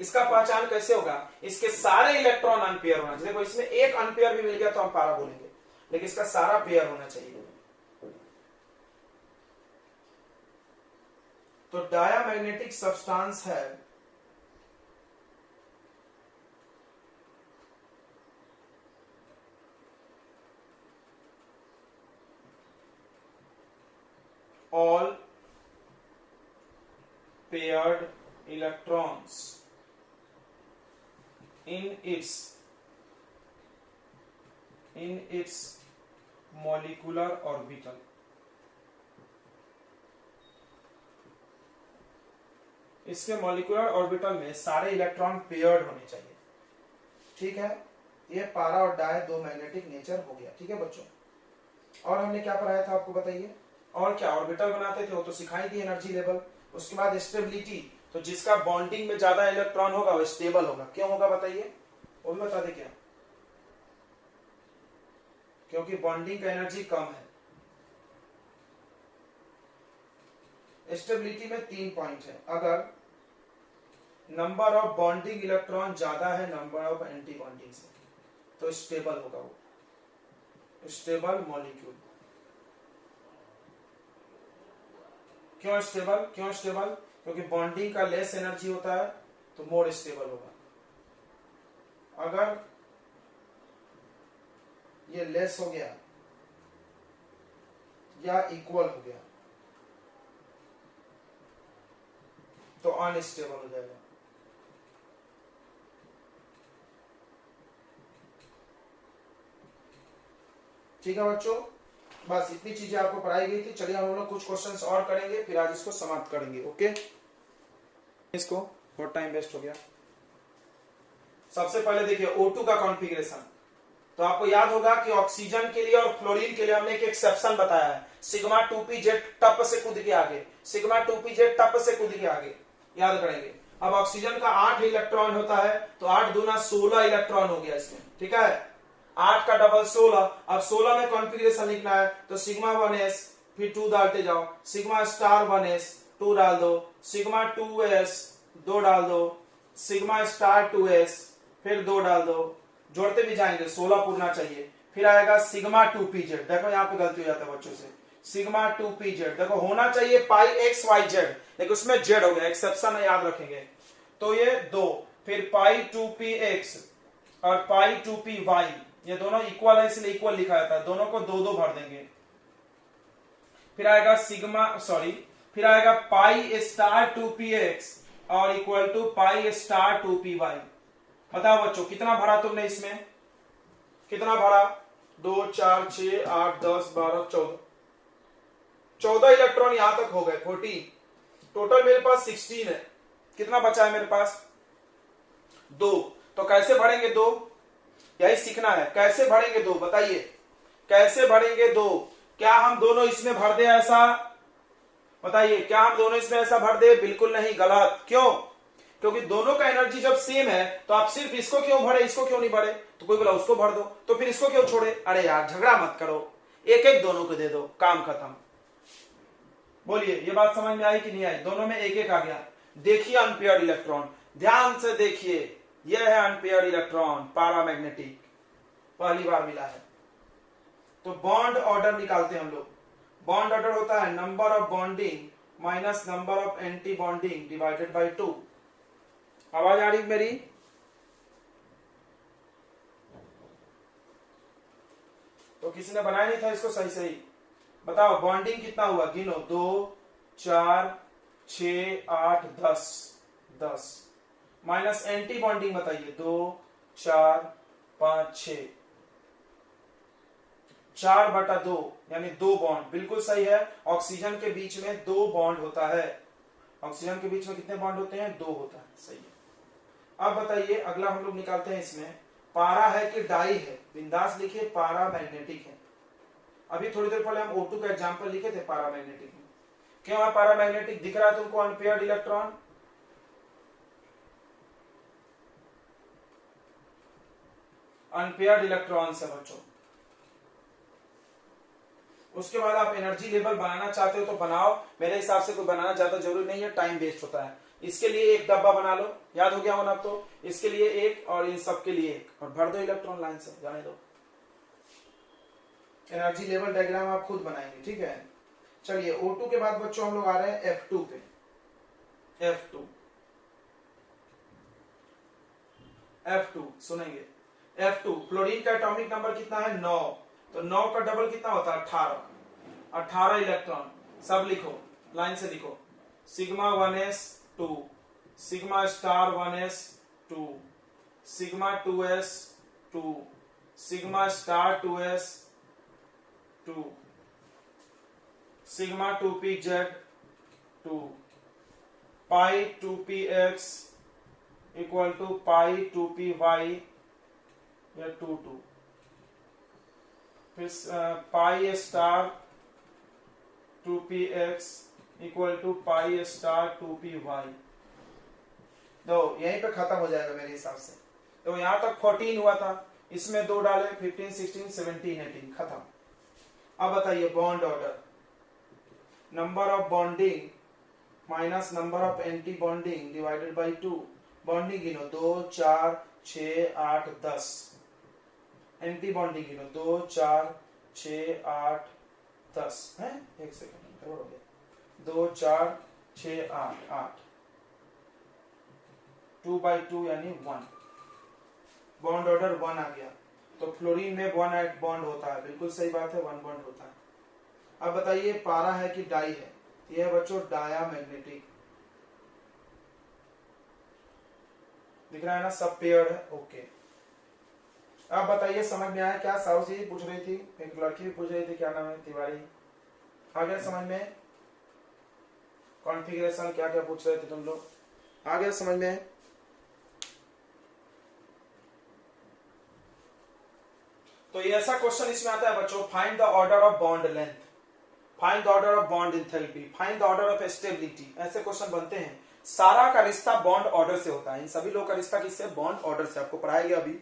इसका पहचान कैसे होगा, इसके सारे इलेक्ट्रॉन अनपेयर होना चाहिए। देखो इसमें एक अनपेयर भी मिल गया तो हम पारा बोलेंगे, लेकिन इसका सारा पेयर होना चाहिए। तो डायामैग्नेटिक सब्सटेंस है all paired electrons in its molecular orbital। इसके मॉलिक्यूलर ऑर्बिटल में सारे इलेक्ट्रॉन पेयर्ड होने चाहिए। ठीक है, ये पारा और डाय दो मैग्नेटिक नेचर हो गया। ठीक है बच्चों, और हमने क्या पढ़ाया था आपको बताइए, और क्या ऑर्बिटल बनाते थे वो तो सिखाई थी, एनर्जी लेवल। उसके बाद स्टेबिलिटी, तो जिसका बॉन्डिंग में ज्यादा इलेक्ट्रॉन होगा वो स्टेबल होगा। क्यों होगा बताइए, वो भी बता दे क्या, क्योंकि बॉन्डिंग का एनर्जी कम है। स्टेबिलिटी में 3 पॉइंट है, अगर नंबर ऑफ बॉन्डिंग इलेक्ट्रॉन ज्यादा है नंबर ऑफ एंटी बॉन्डिंग से, तो स्टेबल होगा वो, स्टेबल मॉलिक्यूल। क्यों स्टेबल, क्यों स्टेबल, क्योंकि बॉन्डिंग का लेस एनर्जी होता है तो मोर स्टेबल होगा। अगर ये लेस हो गया या इक्वल हो गया तो अनस्टेबल हो जाएगा। ठीक है बच्चों, बस इतनी चीजें आपको पढ़ाई गई थी। चलिए हम लोग कुछ क्वेश्चंस और करेंगे, फिर आज इसको समाप्त करेंगे। ओके, इसको बहुत टाइम वेस्ट हो गया। सबसे पहले देखिए O2 का कॉन्फ़िगरेशन। तो आपको याद होगा कि ऑक्सीजन के लिए और फ्लोरीन के लिए हमने एक एक्सेप्शन बताया है, सिग्मा 2pz टप से कूद के आगे, सिग्मा 2pz टप से कूद के आगे, याद करेंगे। अब ऑक्सीजन का 8 इलेक्ट्रॉन होता है, तो 8 दूना 16 इलेक्ट्रॉन हो गया इसमें। ठीक है, 8 का डबल 16। अब 16 में कॉन्फ़िगरेशन लिखना है तो सिग्मा 1s, फिर 2 डालते जाओ, सिग्मा स्टार 1s 2 डाल दो, सिग्मा 2s 2 डाल दो, सिग्मा स्टार 2s फिर 2 डाल दो, जोड़ते भी जाएंगे 16 पूरना चाहिए। फिर आएगा सिग्मा 2pz, देखो यहाँ पे गलती हो जाता है बच्चों से, सिग्मा 2pz देखो होना चाहिए पाई एक्स वाई जेड, लेकिन उसमें जेड हो गया, एक्सेप्शन है याद रखेंगे। तो ये 2, फिर पाई 2px और पाई 2py, ये दोनों इक्वल है इसलिए इक्वल लिखा जाता है, दोनों को 2 2 भर देंगे। फिर आएगा सिग्मा फिर आएगा पाई स्टार 2px और equal to pi star 2py। बताओ बच्चों कितना भरा तुमने इसमें, कितना भरा, 2 4 6 8 10 12 14 14 इलेक्ट्रॉन यहां तक हो गए 14। टोटल मेरे पास 16 है, कितना बचा है मेरे पास 2। तो कैसे भरेंगे 2, यही सीखना है, कैसे भरेंगे 2 बताइए, कैसे भरेंगे 2। क्या हम दोनों इसमें भर दे ऐसा, बताइए क्या हम दोनों इसमें ऐसा भर दे, बिल्कुल नहीं, गलत। क्यों, क्योंकि दोनों का एनर्जी जब सेम है तो आप सिर्फ इसको क्यों भरे, इसको क्यों नहीं भरे। तो कोई बोला उसको भर दो, तो फिर इसको क्यों छोड़े, अरे यार झगड़ा मत करो, एक एक दोनों को दे दो, काम खत्म। बोलिए ये बात समझ में आई कि नहीं आई, दोनों में एक एक आ गया। देखिए अनपेयर्ड इलेक्ट्रॉन, ध्यान से देखिए, यह है अनपेयर्ड इलेक्ट्रॉन पैरामैग्नेटिक, पहली बार मिला है। तो बॉन्ड ऑर्डर निकालते हैं हम लोग। बॉन्ड ऑर्डर होता है number of bonding minus number of anti bonding divided by 2। आवाज आ रही मेरी, तो किसी ने बनाया नहीं था इसको सही सही, बताओ बॉन्डिंग कितना हुआ, गिनो, 2 4 6 8 10 10 माइनस एंटी बॉन्डिंग बताइए, 2 4 5 6। 4/2 यानी 2 बॉन्ड, बिल्कुल सही है। ऑक्सीजन के बीच में 2 बॉन्ड होता है। ऑक्सीजन के बीच में कितने बॉन्ड होते हैं? 2 होता है, सही है। अब बताइए अगला हम लोग निकालते हैं इसमें, पारा है कि डाई है? बिंदास लिखिए, पारा मैग्नेटिक है। अभी थोड़ी देर पहले हम O2 का एग्जांपल लिखे थे पारा मैग्नेटिक में। क्यों है पारा मैग्नेटिक? दिख रहा है तुमको अनपेयर्ड इलेक्ट्रॉन? अनपेयर्ड इलेक्ट्रॉन है बच्चों। उसके बाद आप एनर्जी लेवल बनाना चाहते हो तो बनाओ, मेरे हिसाब से कोई बनाना ज्यादा जरूरी नहीं है, टाइम वेस्ट होता है। इसके लिए एक डब्बा बना लो, याद हो गया होना तो, इसके लिए एक और इन सब के लिए एक, और भर दो इलेक्ट्रॉन लाइन से, जाने दो। एनर्जी लेवल डायग्राम आप खुद बनाएंगे, ठीक है। चलिए O2 के बाद बच्चों हम लोग आ रहे हैं F2 पे। F2 सुनेंगे। F2 फ्लोरीन का एटॉमिक नंबर कितना है? 9। तो 9 का डबल कितना होता है? 18 इलेक्ट्रॉन। सब लिखो, लाइन से लिखो। Sigma 1s 2, sigma star 1s 2, sigma 2s 2, sigma star 2s 2, sigma 2pz 2, pi 2px equal to pi 2py या 2 2, फिर pi star 2px equal to pi star 2py। तो यहीं पे खत्म हो जाएगा मेरे हिसाब से। तो यहां तक 14 हुआ था, इसमें 2 डाले, 15 16 17 18, खत्म। अब बताइए bond order, number of bonding minus number of anti bonding divided by 2। Bonding गिनो, 2 4 6 8 10। एंटी बॉन्डिंग गिनो, 2 4 6 8 10 है। एक सेकंड, हो गया 2 4 6 8 8, 2/2 यानी 1। बॉन्ड ऑर्डर 1 आ गया। तो फ्लोरीन में 1 बॉन्ड होता है, बिल्कुल सही बात है, 1 बॉन्ड होता है। अब बताइए पारा है कि डाई है? यह बच्चों डाया मैग्नेटिक, दिख रहा है ना, सब पेयर्ड है, ओके। अब बताइए समझ में आया क्या? साहू जी पूछ रही थी, एक लड़की भी पूछ रही थी, क्या नाम है, तिवारी। आ गया समझ में? कॉन्फ़िगरेशन क्या क्या पूछ रहे थे तुम लोग, आ गया समझ में? तो ये ऐसा क्वेश्चन इसमें आता है बच्चों, find the order of bond length, find the order of bond enthalpy, find the order of stability, ऐसे क्वेश्चन बनते हैं। सारा का रिश्ता बॉन्ड ऑर्डर से होता है, इन सभी लोगों का रिश्ता किससे? बॉन्ड ऑर्डर से। आपको पढ़ाया गया, अभी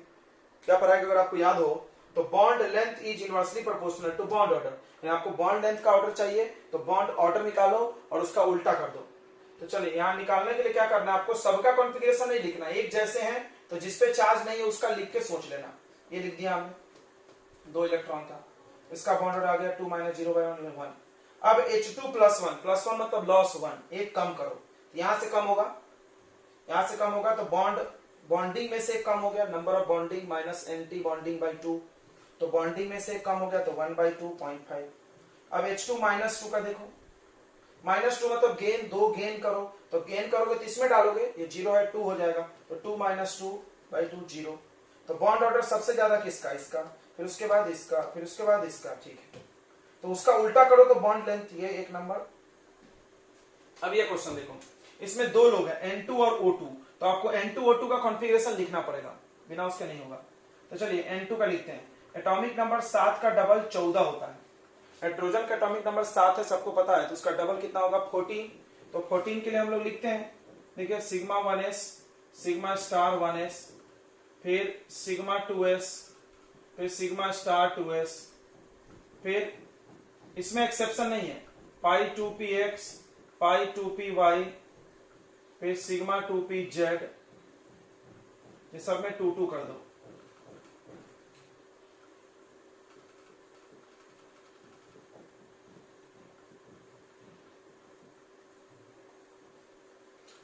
क्या पढ़ाया गया अगर आपको याद हो तो, bond length is inversely proportional to bond order. आपको बॉन्ड लेंथ का ऑर्डर चाहिए तो बॉन्ड ऑर्डर निकालो और उसका उल्टा कर दो। तो चलिए यहां निकालने के लिए क्या करना है आपको, सबका कॉन्फ़िगरेशन नहीं लिखना, एक जैसे हैं तो जिसपे चार्ज नहीं है उसका लिख के सोच लेना। ये लिख दिया हमने, 2 इलेक्ट्रॉन था, इसका बॉन्ड ऑर्डर आ गया 2 - 0/1 1। अब H2 +1 मतलब लॉस 1, एक कम करो, यहां से कम होगा, यहां से कम होगा, तो बॉन्डिंग में से कम हो गया, number of bonding minus anti bonding by 2, तो बॉन्डिंग में से कम हो गया तो 1/2 0.5। अब H2 -2 का देखो, -2 मतलब गेन, 2 गेन करो, तो गेन करोगे तो इसमें डालोगे, ये 0 है 2 हो जाएगा, तो 2 - 2/2 0। तो बॉन्ड ऑर्डर सबसे ज्यादा किसका? इसका, फिर उसके बाद इसका, फिर उसके बाद इसका, ठीक है। तो उसका उल्टा करो तो बॉन्ड लेंथ, ये 1 नंबर। अब ये क्वेश्चन देखो, इसमें 2 लोग हैं N2 और O2, तो आपको N2 O2 का कॉन्फ़िगरेशन लिखना पड़ेगा, बिना उसके नहीं होगा। तो चलिए N2 का लिखते हैं। एटॉमिक नंबर 7 का डबल 14 होता है। हाइड्रोजन का एटॉमिक नंबर 7 है, सबको पता है, तो उसका डबल कितना होगा? 14। तो 14 के लिए हम लोग लिखते हैं, देखिए sigma 1s, sigma star 1s, फिर सिग्मा 2s, फिर सिग्मा स्टार 2s, फिर इसमें एक्सेप्शन नहीं है, पाई 2px, पाई 2py, फिर सिग्मा 2pz, ये सब में 2 2 कर दो।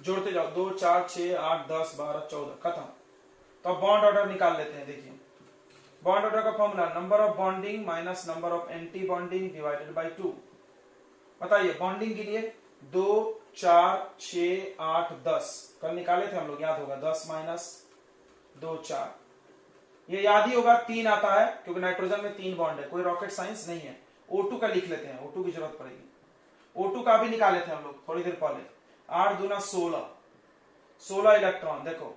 जोड़ते जाओ, 2 4 6 8 10 12 14, खत्म। तो अब बॉन्ड ऑर्डर निकाल लेते हैं। देखिए बॉन्ड ऑर्डर का formula, number of bonding minus number of anti bonding divided by 2। बताइए बॉन्डिंग के लिए 2 4 6 8 10 कल निकाले थे हम लोग, याद होगा, 10 - 2 4, ये याद ही होगा, 3 आता है क्योंकि नाइट्रोजन में 3 बॉन्ड है, कोई रॉकेट साइंस नहीं है। O2 का लिख लेते हैं, O2 की जरूरत पड़ेगी। O2 का भी निकाले थे हम लोग थोड़ी देर पहले। 8 दूना 16, 16 इलेक्ट्रॉन। देखो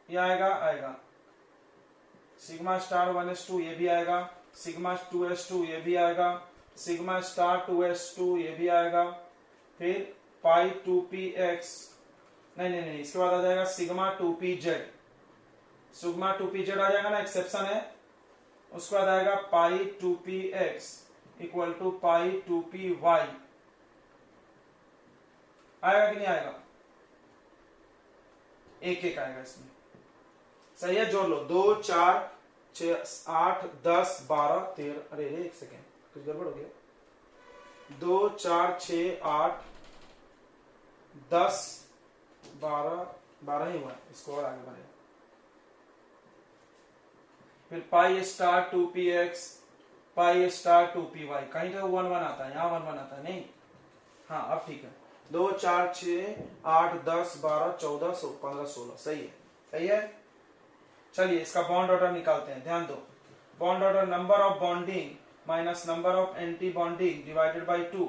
ये आएगा सिग्मा स्टार 1s2 ये भी आएगा, सिग्मा 2s2 ये भी आएगा, सिग्मा स्टार 2s2 ये भी आएगा, फिर पाई 2px, नहीं, इसके बाद आ जाएगा सिग्मा 2pz, सिग्मा 2pz आ जाएगा ना, एक्सेप्शन है। उसके बाद आएगा पाई 2px equal to pi 2py, आएगा कि नहीं आएगा? एक आएगा इसमें, सही है। जोड़ लो, 2 4 6 8 10 12 13, अरे एक सेकेंड कुछ गड़बड़ हो गया। 2 4 6 8 10 12 ही हुआ, इसको और आगे बढ़ेगा। फिर पाई स्टार 2px पाई स्टार 2py, कहीं तो 1 1 आता है, यहाँ 1 1 आता है नहीं। हाँ अब ठीक है। 2 4 6 8 10 12 14 15 16, सही है। चलिए इसका बॉन्ड ऑर्डर निकालते हैं, ध्यान दो। Bond order number of bonding minus number of anti bonding divided by 2।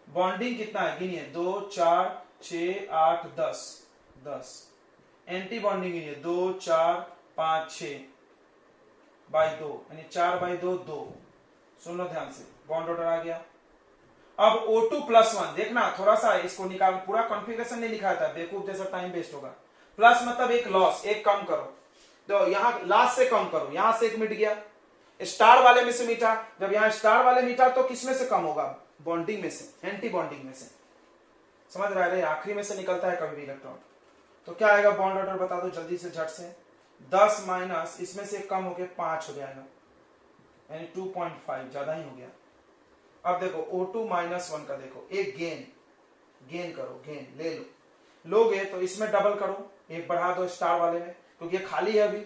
Bonding कितना है गिनिए, 2 4 6 8 10। एंटी बॉन्डिंग गिनिए 2 4 5 6 बाई 2, यानी 4 बाई 2 2। सुन लो ध्यान से, बॉन्ड ऑर्डर आ गया। अब O2+1 देखना, थोड़ा सा इसको निकाल, पूरा कॉन्फ़िगरेशन नहीं लिखा था, बेवकूफ जैसा टाइम वेस्ट होगा। प्लस मतलब एक लॉस, एक कम करो, तो यहां लास्ट से कम करो, यहां से एक मिट गया, स्टार वाले में से मीठा, जब यहां स्टार वाले मीठा तो किसमें से कम होगा? बॉन्डिंग में से, एंटी बॉन्डिंग में से। समझ रहा है? आखिरी में से निकलता है कभी भी इलेक्ट्रॉन। तो क्या आएगा बॉन्ड ऑर्डर बता दो जल्दी से, झट से। 10 माइनस इसमें से कम हो गया 5 हो जाएगा, यानी 2.5, ज्यादा ही हो गया। अब देखो O2-1 का देखो, एक गेन करो, गेन ले लो, लोगे तो इसमें डबल करो, एक बढ़ा दो स्टार वाले में, क्योंकि ये खाली है अभी,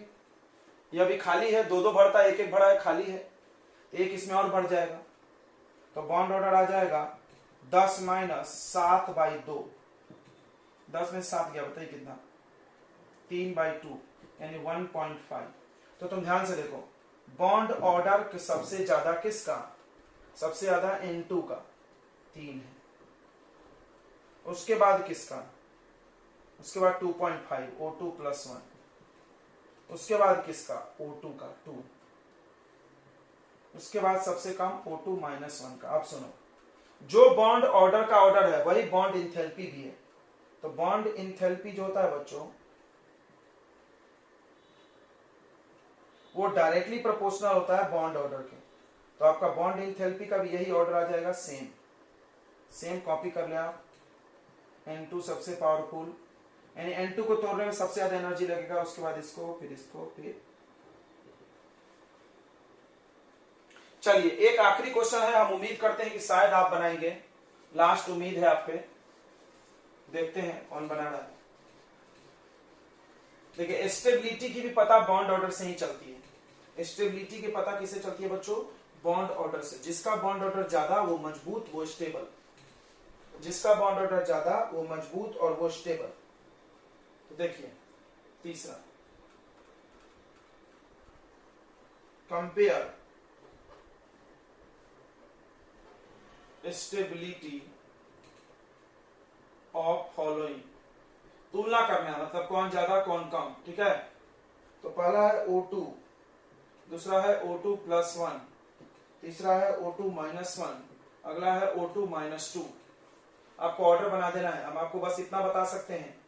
ये अभी खाली है, 2 2 बढ़ता है, 1 1 बढ़ा है, खाली है, एक इसमें और बढ़ जाएगा। तो बॉन्ड ऑर्डर आ जाएगा 10 माइनस 7 बाई 2, 10 में 7 गया, बताइए कितना? 3 बाई 2, यानी 1.5। तो तुम ध्यान से देखो, बॉन्ड ऑर्डर सबसे ज्यादा किसका? सबसे ज्यादा N2 का, 3 है। उसके बाद किसका? उसके बाद 2.5 O2+1। उसके बाद किसका? O2 का 2। उसके बाद सबसे कम O2-1 का। अब सुनो, जो बॉन्ड ऑर्डर का ऑर्डर है वही बॉन्ड इंथैल्पी भी है। तो बॉन्ड इंथैल्पी जो होता है बच्चों, वो डायरेक्टली प्रोपोर्शनल होता है बॉन्ड ऑर्डर के। तो आपका बॉन्ड इंथैल्पी का भी यही ऑर्डर आ जाएगा, सेम कॉपी कर ले आप। N2 सबसे पावरफुल, यानी N2 को तोड़ने में सबसे ज्यादा एनर्जी लगेगा, उसके बाद इसको, फिर इसको, फिर। चलिए एक आखिरी क्वेश्चन है, हम उम्मीद करते हैं कि शायद आप बनाएंगे, लास्ट उम्मीद है आप पे, देखते हैं कौन बना रहा है। देखिए स्टेबिलिटी की भी पता बॉन्ड ऑर्डर से ही चलती है। स्टेबिलिटी की पता किससे चलती है बच्चों? बॉन्ड ऑर्डर से। जिसका बॉन्ड ऑर्डर ज्यादा वो मजबूत, वो स्टेबल। जिसका बॉन्ड ऑर्डर ज्यादा वो मजबूत और वो स्टेबल। तो देखिए तीसरा, कंपेयर स्टेबिलिटी ऑफ फॉलोइंग, तुलना करना है, मतलब कौन ज्यादा कौन कम, ठीक है। तो पहला है O2, दूसरा है O2+1, तीसरा है O2-1, अगला है O2-2। आपको ऑर्डर बना देना है। हम आपको बस इतना बता सकते हैं,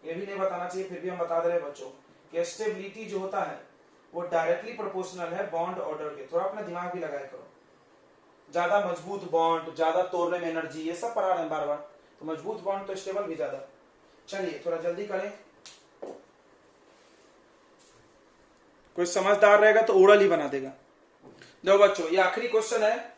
ये भी नहीं बताना चाहिए, फिर भी हम बता दे रहे हैं बच्चों कि स्टेबिलिटी जो होता है वो डायरेक्टली प्रोपोर्शनल है बॉन्ड ऑर्डर के। थोड़ा अपना दिमाग भी लगाया करो, ज्यादा मजबूत बॉन्ड, ज्यादा तोड़ने में एनर्जी, ये सब पढ़ा रहे हैं बार बार, तो मजबूत बॉन्ड तो स्टेबल भी ज्यादा। चलिए थोड़ा जल्दी करें, कोई समझदार रहेगा तो ओरल ही बना देगा। देखो बच्चों ये आखिरी क्वेश्चन है,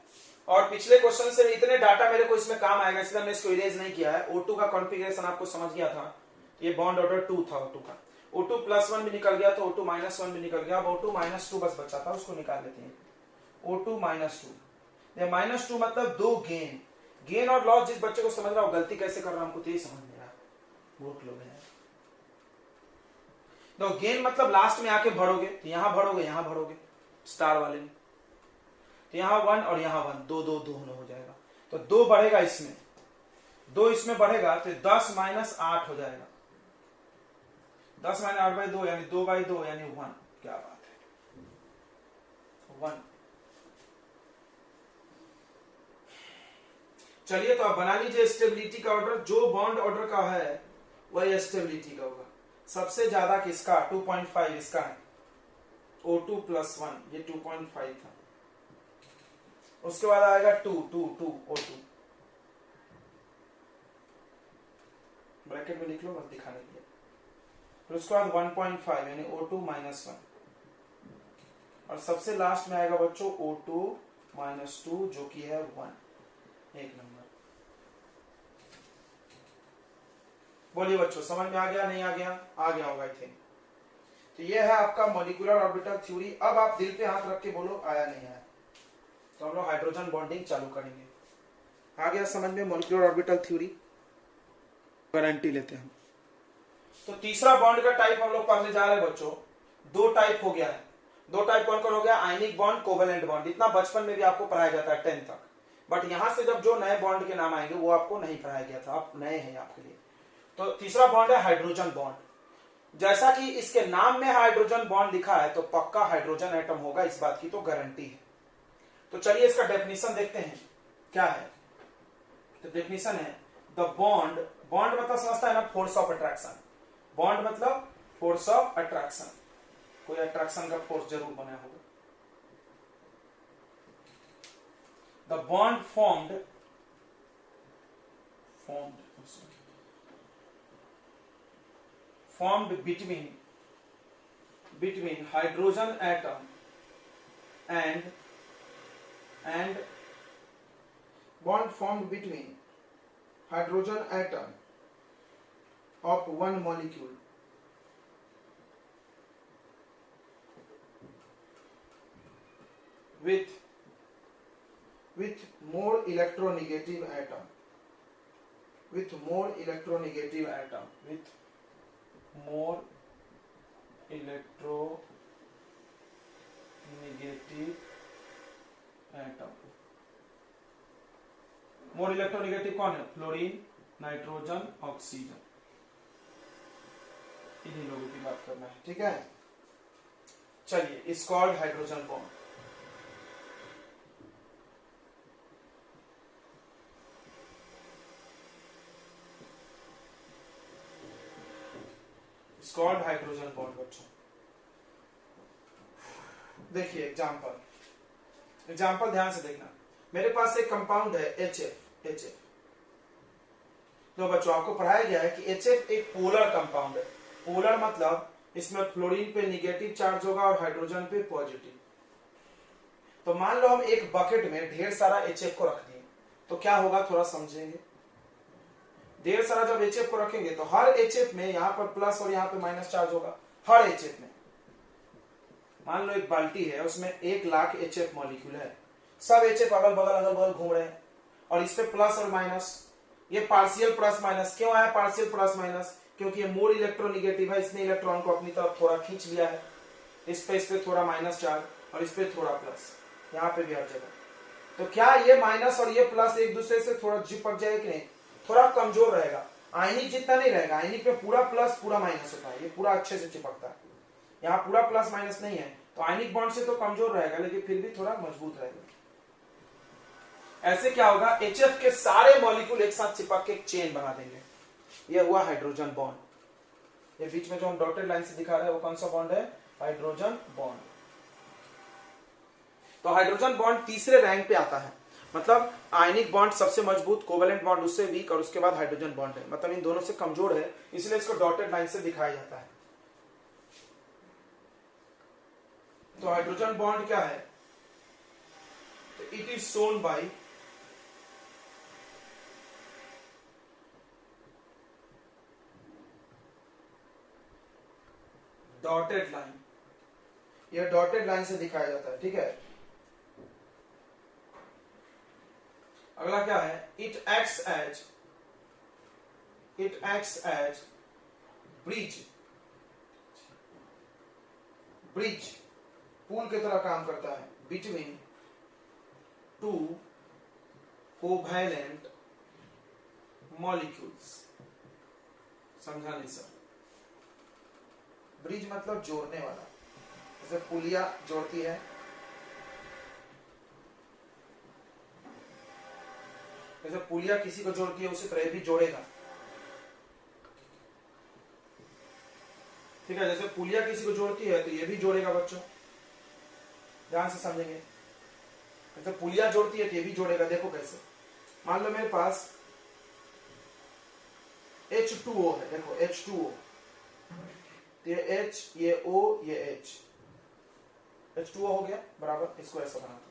और पिछले क्वेश्चन से इतने डाटा मेरे को इसमें काम आएगा, इसलिए मैंने इसको इरेज नहीं किया है। O2 का कॉन्फ़िगरेशन आपको समझ गया था, ये बॉन्ड ऑर्डर 2 था O2 का। O2+1 भी निकल गया, तो O2-1 भी निकल गया। अब O2-2 बस बचा था, उसको निकाल लेते हैं। O2-2, -2 मतलब 2 गेन और लॉस। जिस बच्चे को समझ रहा हो गलती कैसे कर रहा हूं, हमको तो यही समझ नहीं रहा, मूर्ख लोग हैं। तो गेन मतलब लास्ट में आके भरोगे, तो यहां भरोगे, यहां भरोगे स्टार वाले में, तो यहां 1 और यहां 1, 2 2 2 हो जाएगा। तो 2 बढ़ेगा इसमें, 2 इसमें बढ़ेगा तो 10 माइनस 8 हो जाएगा। 10 माइनस 8 बाई 2 यानी 2 बाई 2 यानी 1। क्या बात है, 1। चलिए तो आप बना लीजिए स्टेबिलिटी का ऑर्डर, जो बॉन्ड ऑर्डर का है वही स्टेबिलिटी का होगा। सबसे ज्यादा किसका, 2.5 इसका है, O2 + 1, ये 2.5 था। उसके बाद आएगा 2 2 2 O2, ब्रैकेट में लिख लो बस दिखाने के लिए। फिर उसके बाद 1.5 यानी O2 - 1, और सबसे लास्ट में आएगा बच्चों O2 - 2 जो कि है 1। एक नंबर। बोलिए बच्चों, समझ में आ गया नहीं आ गया? आ गया होगा आई थिंक। तो ये है आपका मॉलिक्यूलर ऑर्बिटल थ्योरी। अब आप दिल पे हाथ रख के बोलो आया नहीं आया। तो हम लोग हाइड्रोजन बॉन्डिंग चालू करेंगे। आ गया समझ में मॉलिक्यूलर ऑर्बिटल थ्योरी? गारंटी लेते हैं। तो तीसरा बॉन्ड का टाइप हम लोग पढ़ने जा रहे हैं बच्चों। 2 टाइप हो गया है। 2 टाइप कौन कौन हो गया? Ionic bond, covalent bond. इतना बचपन में भी आपको पढ़ाया जाता है 10 तक, बट यहां से जब जो नए बॉन्ड के नाम आएंगे वो आपको नहीं पढ़ाया गया था, आप नए हैं आपके लिए। तो तीसरा बॉन्ड है हाइड्रोजन बॉन्ड। जैसा कि इसके नाम में हाइड्रोजन बॉन्ड लिखा है तो पक्का हाइड्रोजन एटम होगा, इस बात की तो गारंटी है। तो चलिए इसका डेफिनेशन देखते हैं क्या है। तो डेफिनेशन है द बॉन्ड, बॉन्ड मतलब समझता है ना, फोर्स ऑफ अट्रैक्शन। बॉन्ड मतलब फोर्स ऑफ अट्रैक्शन, कोई अट्रैक्शन का फोर्स जरूर बना होगा। The bond formed between hydrogen atom and bond formed between hydrogen atom of one molecule with more electronegative atom with more electronegative atom more electronegative कौन है? Fluorine, nitrogen, oxygen, इन्हीं लोगों की बात करना है, ठीक है। चलिए is called hydrogen bond. Is called hydrogen bond बच्चों। देखिए एग्जाम्पल ध्यान से देखना। मेरे पास एक कंपाउंड है HF। तो बच्चों आपको पढ़ाया गया है कि HF एक पोलर कंपाउंड है। पोलर मतलब इसमें फ्लोरीन पे निगेटिव चार्ज होगा और हाइड्रोजन पे पॉजिटिव। तो मान लो हम एक बकेट में ढेर सारा HF को रख दिए तो क्या होगा, थोड़ा समझेंगे। ढेर सारा जब HF को रखेंगे तो हर HF में यहां पर प्लस और यहां पे माइनस चार्ज होगा, हर HF में। मान लो एक बाल्टी है, उसमें 1 लाख HF मॉलिक्यूल है, सब HF अगल बगल घूम रहे हैं, और इस पे प्लस और माइनस। ये पार्शियल प्लस माइनस क्यों आया? पार्शियल प्लस माइनस क्योंकि ये मोर इलेक्ट्रोनिगेटिव है, इसने इलेक्ट्रॉन को अपनी तरफ थोड़ा खींच लिया है। इस पे थोड़ा माइनस चार्ज और इस पे थोड़ा प्लस, यहाँ पे भी हर जगह। तो क्या ये माइनस और ये प्लस एक दूसरे से थोड़ा चिपक जाए कि नहीं? थोड़ा कमजोर रहेगा। आयनिक जितना नहीं रहेगा, आयनिक में पूरा प्लस पूरा माइनस होता है, ये पूरा अच्छे से चिपकता है। यहाँ पूरा प्लस माइनस नहीं है तो आयनिक बॉन्ड से तो कमजोर रहेगा लेकिन फिर भी थोड़ा मजबूत रहेगा। ऐसे क्या होगा, HF के सारे मॉलिक्यूल एक साथ चिपक के एक चेन बना देंगे। ये हुआ हाइड्रोजन बॉन्ड। ये बीच में जो हम डॉटेड लाइन से दिखा रहे हैं वो कौन सा बॉन्ड है? Hydrogen bond. तो हाइड्रोजन बॉन्ड तीसरे रैंक पे आता है, मतलब आयनिक बॉन्ड सबसे मजबूत, कोवेलेंट बॉन्ड उससे वीक, और उसके बाद हाइड्रोजन बॉन्ड है, मतलब इन दोनों से कमजोर है, इसलिए इसको डॉटेड लाइन से दिखाया जाता है। तो हाइड्रोजन बॉन्ड क्या है? तो it is shown by dotted line. यह डॉटेड लाइन से दिखाया जाता है, ठीक है। अगला क्या है? It acts as bridge bridge, पुल की तरह काम करता है बिटवीन टू कोवैलेंट मॉलिक्यूल्स। समझा नहीं सर? ब्रिज मतलब जोड़ने वाला, जैसे पुलिया जोड़ती है, जैसे पुलिया किसी को जोड़ती है उसी तरह भी जोड़ेगा। ठीक है, जैसे पुलिया किसी को जोड़ती है तो ये भी जोड़ेगा बच्चों, ध्यान से समझेंगे। जैसे पुलिया जोड़ती है तो ये भी जोड़ेगा। देखो कैसे, मान लो मेरे पास H2O है, देखो H2O, ये H, ये O, ये H, H2O हो गया बराबर। इसको ऐसा बनाता हूं,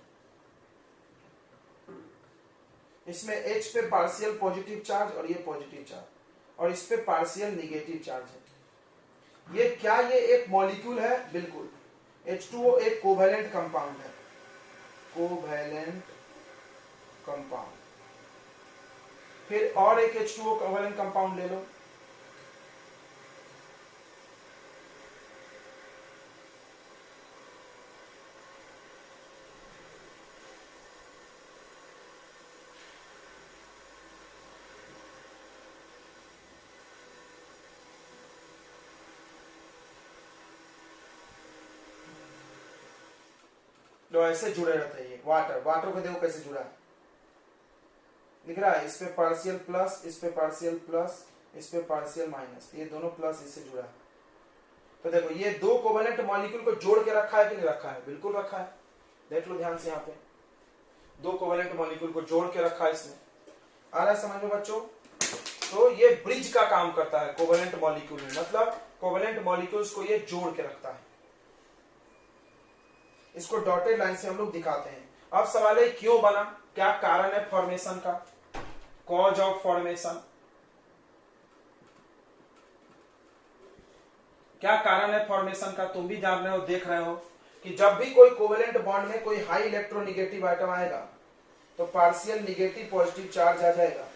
इसमें H पे पार्शियल पॉजिटिव चार्ज और ये पॉजिटिव चार्ज, और इस पे पार्शियल निगेटिव चार्ज है। ये क्या, ये एक मॉलिक्यूल है? बिल्कुल। H2O एक कोवैलेंट कंपाउंड है, कोवैलेंट कंपाउंड। फिर और एक H2O कोवैलेंट कंपाउंड ले लो, लो ऐसे जुड़े रहते हैं। ये वाटर, वाटर को देखो कैसे जुड़ा है, दिख रहा है? इस पे पार्शियल प्लस, इस पे पार्शियल प्लस, इस पे पार्शियल माइनस, ये दोनों प्लस इससे जुड़ा है। तो देखो ये दो कोवैलेंट मॉलिक्यूल को जोड़ के रखा है कि नहीं रखा है? बिल्कुल रखा है। देख लो ध्यान से, यहाँ पे दो कोवैलेंट मॉलिक्यूल को जोड़ के रखा है इसमें। आ रहा है समझ में बच्चों? तो ये ब्रिज का काम करता है कोवैलेंट मॉलिक्यूल में, मतलब कोवैलेंट मॉलिक्यूल्स को ये जोड़ के रखता है। इसको डॉटेड लाइन से हम लोग दिखाते हैं। अब सवाल है क्यों बना, क्या कारण है फॉर्मेशन का, कॉज ऑफ फॉर्मेशन, क्या कारण है फॉर्मेशन का? तुम भी जान रहे हो, देख रहे हो कि जब भी कोई कोवैलेंट बॉन्ड में कोई हाई इलेक्ट्रोनिगेटिव आइटम आएगा तो पार्शियल निगेटिव पॉजिटिव चार्ज आ जाएगा,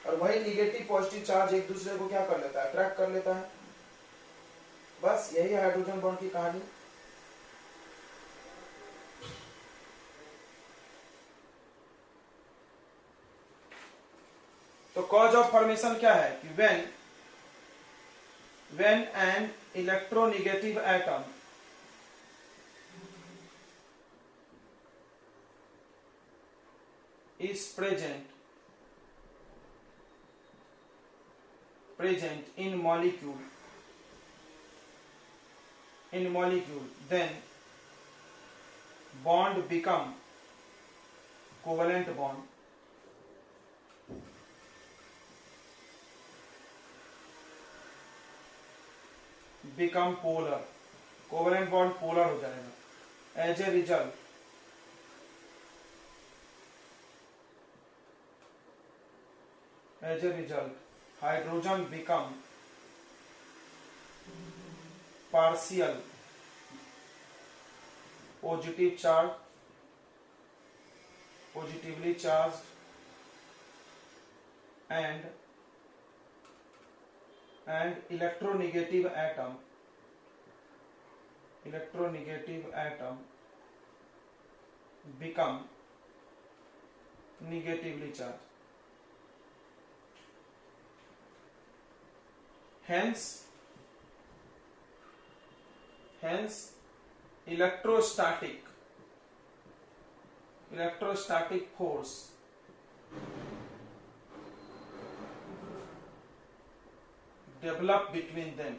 और वही निगेटिव पॉजिटिव चार्ज एक दूसरे को क्या कर लेता है? अट्रैक्ट कर लेता है। बस यही है हाइड्रोजन बॉन्ड की कहानी। तो कॉज ऑफ फॉर्मेशन क्या है कि when an electronegative atom is present in molecule, then bond become covalent bond, become polar, covalent bond polar हो जाएगा। As a result hydrogen become partial positive charge, positively charge and electronegative atom become negatively charged. Hence electrostatic force develop between them.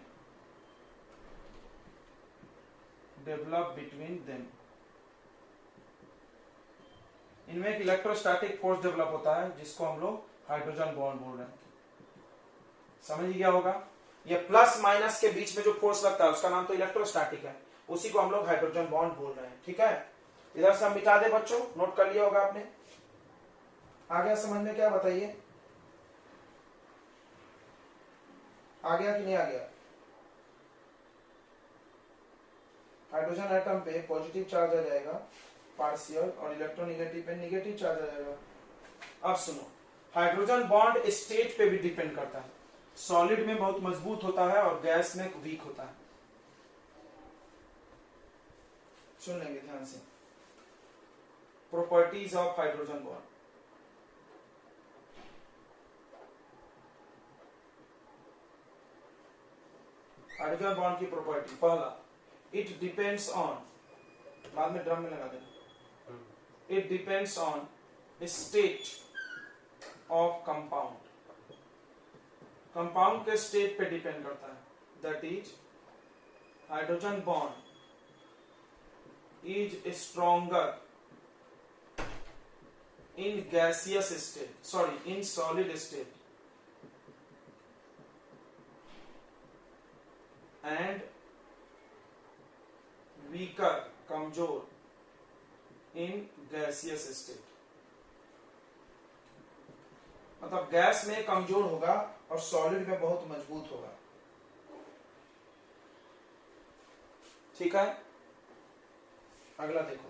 इनमें एक electrostatic force develop होता है जिसको हम लोग hydrogen bond बोल रहे हैं। समझ गया होगा? ये प्लस माइनस के बीच में जो फोर्स लगता है उसका नाम तो इलेक्ट्रोस्टैटिक है, उसी को हम लोग हाइड्रोजन बॉन्ड बोल रहे हैं। ठीक है, इधर से हम मिटा दे बच्चों, नोट कर लिया होगा आपने। आ गया समझ में? क्या बताइए, आ गया कि नहीं आ गया? हाइड्रोजन एटम पे पॉजिटिव चार्ज आ जाएगा पार्शियल, और इलेक्ट्रोनेगेटिव पे निगेटिव चार्ज आ जाएगा। अब सुनो, हाइड्रोजन बॉन्ड स्टेट पे भी डिपेंड करता है। सॉलिड में बहुत मजबूत होता है और गैस में वीक होता है। सुन लेंगे ध्यान से। Properties of hydrogen bond. Hydrogen bond की प्रॉपर्टी, पहला, इट डिपेंड्स ऑन, बाद में ड्रम में लगा देना, it depends on state of compound, compound के स्टेट पे डिपेंड करता है। That is hydrogen bond is stronger in gaseous state, sorry, in solid state, and weaker, कमजोर, in gaseous state। मतलब गैस में कमजोर होगा और सॉलिड में बहुत मजबूत होगा। ठीक है, अगला देखो,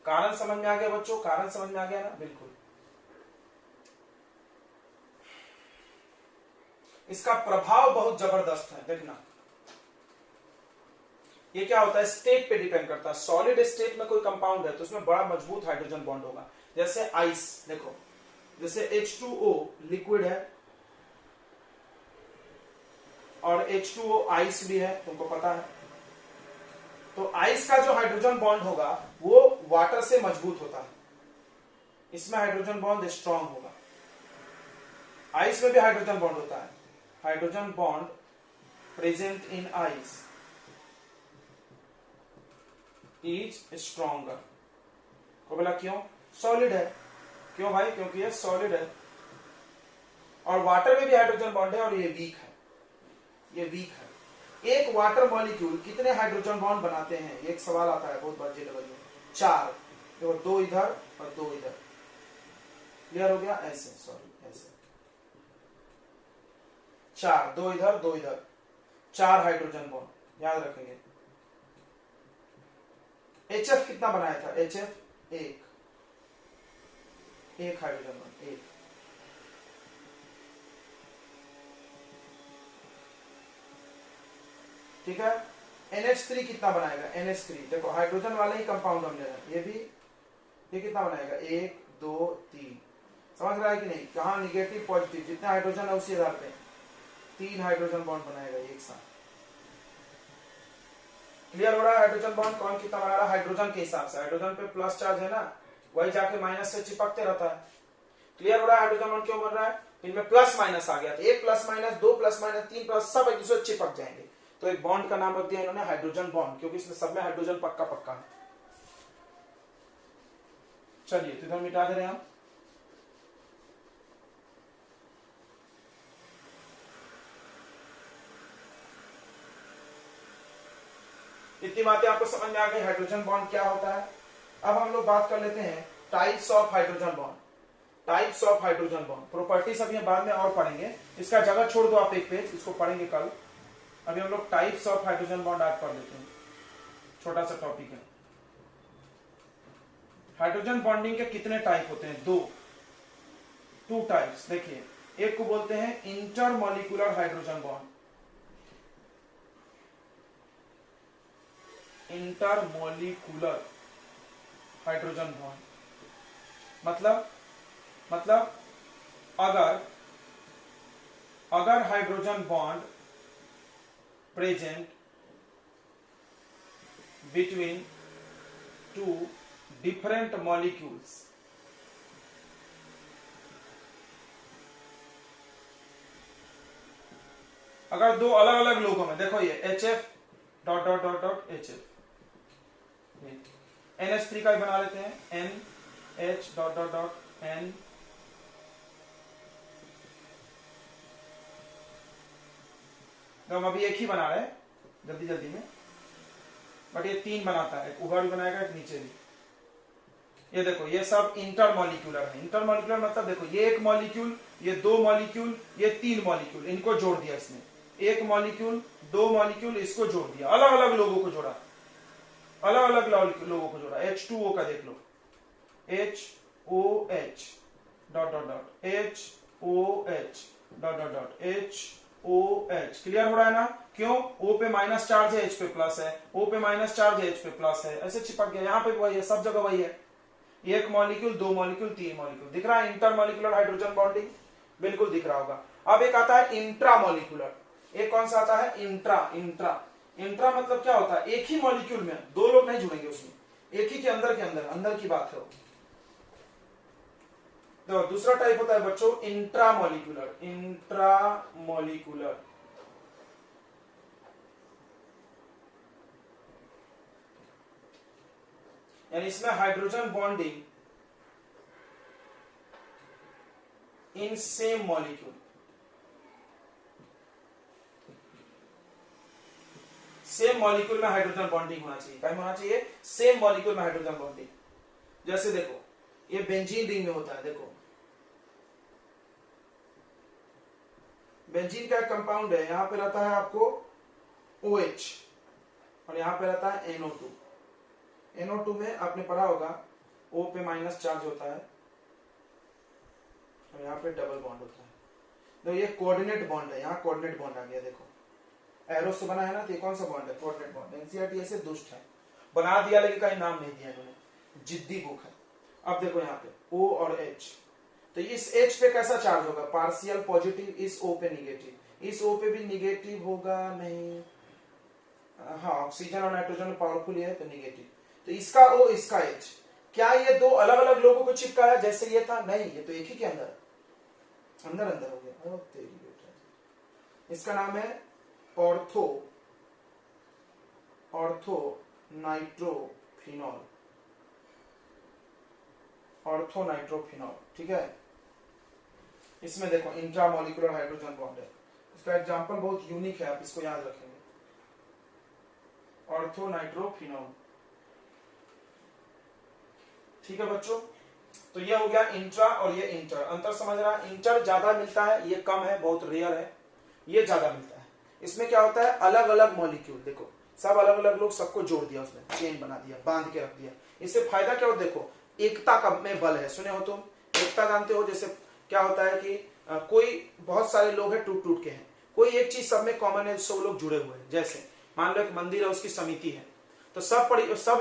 कारण समझ में आ गया बच्चों? कारण समझ में आ गया ना? बिल्कुल। इसका प्रभाव बहुत जबरदस्त है, देखना। ये क्या होता है, स्टेट पे डिपेंड करता है। सॉलिड स्टेट में कोई कंपाउंड है तो उसमें बड़ा मजबूत हाइड्रोजन बॉन्ड होगा। जैसे आइस, देखो, जैसे H2O लिक्विड है और H2O आइस भी है, तुमको पता है। तो आइस का जो हाइड्रोजन बॉन्ड होगा वो वाटर से मजबूत होता है, इसमें हाइड्रोजन बॉन्ड स्ट्रांग होगा। आइस में भी हाइड्रोजन बॉन्ड होता है। Hydrogen bond present in ice is stronger. को बोला क्यों? सॉलिड है। क्यों भाई? क्योंकि ये सॉलिड है। और वाटर में भी हाइड्रोजन बॉन्ड है और ये वीक है, ये वीक है। एक वाटर मॉलिक्यूल कितने हाइड्रोजन बॉन्ड बनाते हैं? एक सवाल आता है बहुत बार जेडबल में। 4, देखो, 2 इधर और 2 इधर। क्लियर हो गया? ऐसे, सॉरी, ऐसे 4, 2 इधर 2 इधर, 4 हाइड्रोजन बॉन्ड, याद रखेंगे। HF कितना बनाया था? HF 1 hydrogen bond, 1। ठीक है। NH3 कितना बनाएगा? NH3, देखो हाइड्रोजन वाले ही कंपाउंड हम ले रहे हैं। ये भी, ये कितना बनाएगा? 1 2 3। समझ रहा है कि नहीं? कहां निगेटिव पॉजिटिव, जितने हाइड्रोजन है उसी आधार पे 3 हाइड्रोजन बॉन्ड बनाएगा एक साथ। क्लियर हो रहा है? हाइड्रोजन बॉन्ड कौन कितना बना रहा है? हाइड्रोजन के हिसाब से। हाइड्रोजन पे प्लस चार्ज है ना, वही जाके माइनस से चिपकते रहता है। क्लियर हो रहा है? हाइड्रोजन बॉन्ड क्यों बन रहा है? इनमें प्लस माइनस आ गया, तो 1 plus minus 2 plus minus 3 plus, सब एक दूसरे चिपक जाएंगे। तो एक बॉन्ड का नाम रख दिया इन्होंने हाइड्रोजन बॉन्ड, क्योंकि इसमें सब में हाइड्रोजन पक्का पक्का है। चलिए, तो इधर मिटा दे रहे हैं हम। इतनी बातें आपको समझ में आ गई हाइड्रोजन बॉन्ड क्या होता है। अब हम लोग बात कर लेते हैं types of hydrogen bond. Types of hydrogen bond, properties अभी हम बाद में और पढ़ेंगे, इसका जगह छोड़ दो आप एक पेज, इसको पढ़ेंगे कल। अभी हम लोग टाइप्स ऑफ हाइड्रोजन बॉन्ड आज पढ़ लेते हैं, छोटा सा टॉपिक है। हाइड्रोजन बॉन्डिंग के कितने टाइप होते हैं? 2 टाइप्स। देखिए, एक को बोलते हैं intermolecular hydrogen bond, intermolecular hydrogen bond मतलब अगर hydrogen bond present between 2 different molecules, अगर 2 अलग अलग लोगों में, देखो ये HF dot dot dot dot HF, NH3 का भी बना लेते हैं, NH dot dot dot N, तो हम अभी एक ही बना रहे हैं जल्दी जल्दी में, बट ये 3 बनाता है, एक ऊपर भी बनाएगा एक नीचे भी। ये देखो, ये सब इंटरमॉलिक्यूलर है। इंटरमॉलिक्यूलर मतलब देखो, ये एक मॉलिक्यूल, ये 2 मॉलिक्यूल, ये 3 मॉलिक्यूल, इनको जोड़ दिया इसने। 1 मॉलिक्यूल, 2 मॉलिक्यूल, इसको जोड़ दिया, अलग अलग लोगों को जोड़ा, अलग अलग लोगों को जोड़ा। H2O का देख लो, HOH dot dot dot, HOH dot dot dot, HOH OH। Clear हो रहा है ना? क्यों? O पे माइनस चार्ज है, H पे प्लस है, O पे माइनस चार्ज है, H पे प्लस है, ऐसे चिपक गया। यहाँ पे वही है, सब जगह वही है। एक मॉलिक्यूल, दो मॉलिक्यूल, तीन मॉलिक्यूल। दिख रहा है इंटरमॉलिक्यूलर हाइड्रोजन बॉन्डिंग? बिल्कुल दिख रहा होगा। अब एक आता है इंट्रामॉलिक्यूलर। एक कौन सा आता है? इंट्रा मतलब क्या होता है? एक ही मॉलिक्यूल में दो लोग नहीं जुड़ेंगे उसमें, एक ही के अंदर की बात है वो। तो दूसरा टाइप होता है बच्चों इंट्रामॉलिक्यूलर। यानी इसमें hydrogen bonding in same molecule. Same molecule में हाइड्रोजन बॉन्डिंग होना चाहिए। क्या होना चाहिए? सेम मॉलिक्यूल में हाइड्रोजन बॉन्डिंग। जैसे देखो, ये बेंजीन रिंग में होता है। देखो, बेंजीन का एक कंपाउंड है, यहां पे रहता है आपको OH और यहां पे रहता है NO2। NO2 में आपने पढ़ा होगा O पे माइनस चार्ज होता है और यहाँ पे डबल बॉन्ड होता है। तो ये कोऑर्डिनेट बॉन्ड है, यहाँ कोऑर्डिनेट बॉन्ड आ गया। देखो एरो से बना है ना, तो ये कौन सा बॉन्ड है? Coordinate bond. एनसीईआरटी ऐसे दुष्ट है, बना दिया लेकिन कहीं नाम नहीं दिया इन्होंने, जिद्दी बुक है। अब देखो यहाँ पे O और H, तो इस H पे कैसा चार्ज होगा? पार्शियल पॉजिटिव, इस O पे निगेटिव। इस O पे भी निगेटिव होगा नहीं? हाँ, ऑक्सीजन और नाइट्रोजन पावरफुल है तो निगेटिव। तो इसका O, इसका H, क्या ये दो अलग अलग लोगों को चिपकाया जैसे ये था? नहीं, ये तो एक ही के अंदर अंदर हो गया। ओ तेरी बेटा, इसका नाम है ऑर्थो नाइट्रोफिनॉल। ठीक है। इसमें देखो इंट्रामॉलिक्यूलर हाइड्रोजन बॉन्ड है। इसका एग्जांपल बहुत यूनिक है, आप इसको याद रखेंगे। Ortho nitrophenol. ठीक है बच्चों, तो ये हो गया इंट्रा और ये इंटर। अंतर समझ रहा है? इंटर ज्यादा मिलता है, ये कम है, बहुत रेयर है। ये ज्यादा मिलता है। इसमें क्या होता है? अलग अलग मॉलिक्यूल, देखो सब अलग अलग लोग, सबको जोड़ दिया उसमें, चेन बना दिया, बांध के रख दिया। इससे फायदा क्या हो? देखो एकता का में बल है। सुने हो तुम? एकता जानते हो? जैसे क्या होता है कि कोई बहुत सारे लोग हैं, टूट टूट के हैं, कोई एक चीज सब में कॉमन है, सब लोग जुड़े हुए हैं। जैसे मान लो एक मंदिर है, उसकी समिति है, तो सब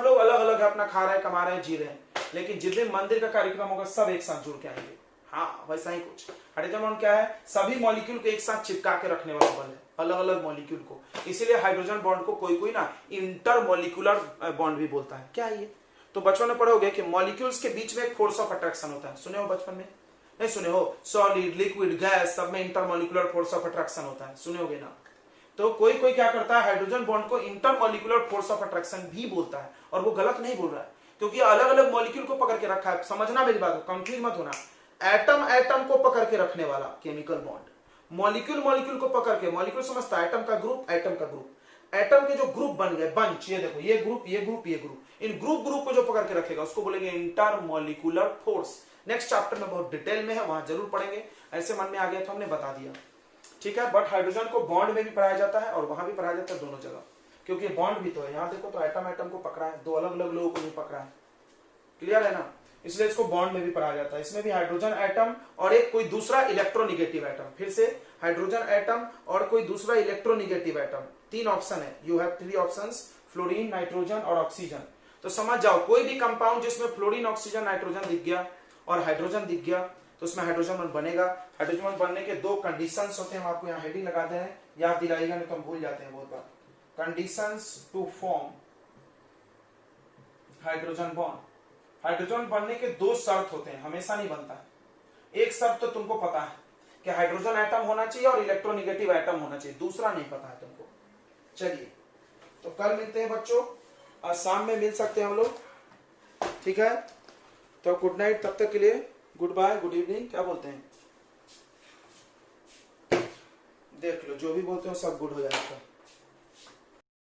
लोग अलग अलग है, अपना खा रहे हैं, कमा रहे हैं, जी रहे हैं, लेकिन जिस दिन मंदिर का कार्यक्रम होगा सब एक साथ जुड़ के आएंगे। हाँ, वैसा ही कुछ हाइड्रोजन बॉन्ड क्या है? सभी मॉलिक्यूल को एक साथ चिपका के रखने वाला बल है, अलग अलग मॉलिक्यूल को। इसीलिए हाइड्रोजन बॉन्ड को कोई ना इंटरमॉलिक्यूलर बॉन्ड भी बोलता है। क्या है ये? तो बचपन में पढ़ोगे कि मॉलिक्यूल्स के बीच में एक फोर्स ऑफ अट्रैक्शन होता है। सुने हो बचपन में? नहीं सुने हो? सॉलिड, लिक्विड, गैस, सब में इंटरमॉलिक्यूलर फोर्स ऑफ अट्रैक्शन होता है। सुने होगे ना? तो कोई क्या करता है? हाइड्रोजन बॉन्ड को इंटरमॉलिक्यूलर फोर्स ऑफ अट्रैक्शन भी बोलता है, और वो गलत नहीं बोल रहा है, क्योंकि अलग अलग मॉलिक्यूल को पकड़ के रखा है। समझना मेरी बात को, कंफ्यूज मत होना। एटम को पकड़ के रखने वाला केमिकल बॉन्ड, मॉलिक्यूल को पकड़ के, मॉलिक्यूल समझता है एटम का ग्रुप, एटम के जो ग्रुप बन गए, बंच, ये देखो ये ग्रुप, इन ग्रुप को जो पकड़ के रखेगा उसको बोलेंगे इंटरमॉलिक्यूलर फोर्स। नेक्स्ट चैप्टर में बहुत डिटेल में है, वहां जरूर पढ़ेंगे। ऐसे मन में आ गया तो हमने बता दिया, ठीक है। बट हाइड्रोजन को बॉन्ड में भी पढ़ाया जाता है और वहां भी पढ़ाया जाता है, दोनों जगह, क्योंकि बॉन्ड भी तो है। यहां देखो तो एटम को पकड़ा है, दो अलग अलग लोगों को नहीं पकड़ा है। क्लियर है ना? इसलिए इसको बॉन्ड में भी पढ़ाया जाता है। इसमें भी हाइड्रोजन एटम और एक कोई दूसरा इलेक्ट्रोनिगेटिव एटम, फिर से हाइड्रोजन एटम और कोई दूसरा इलेक्ट्रोनिगेटिव एटम, तीन ऑप्शन है। You have three options, fluorine, nitrogen और ऑक्सीजन। तो समझ जाओ, कोई भी कंपाउंड जिसमें फ्लोरीन, ऑक्सीजन, नाइट्रोजन दिख गया और हाइड्रोजन दिख गया तो उसमें हाइड्रोजन बॉन्ड बनेगा। हाइड्रोजन बॉन्ड बनने के दो कंडीशंस होते हैं, हम आपको यहाँ हेडिंग लगाते हैं, याद दिलाइएगा नहीं तो हम भूल जाते हैं बहुत बार। Conditions to form hydrogen bond. Hydrogen बनने के दो शर्त होते हैं, हमेशा नहीं बनता है। एक शर्त तो तुमको पता है कि हाइड्रोजन एटम होना चाहिए और इलेक्ट्रोनिगेटिव एटम होना चाहिए, दूसरा नहीं पता है तुमको। चलिए, तो कल मिलते हैं बच्चों, आज शाम में मिल सकते हैं हम लोग, ठीक है। तो गुड नाइट, तब तक के लिए गुड बाय, गुड इवनिंग, क्या बोलते हैं? देख लो, जो भी बोलते हो सब गुड हो जाएगा।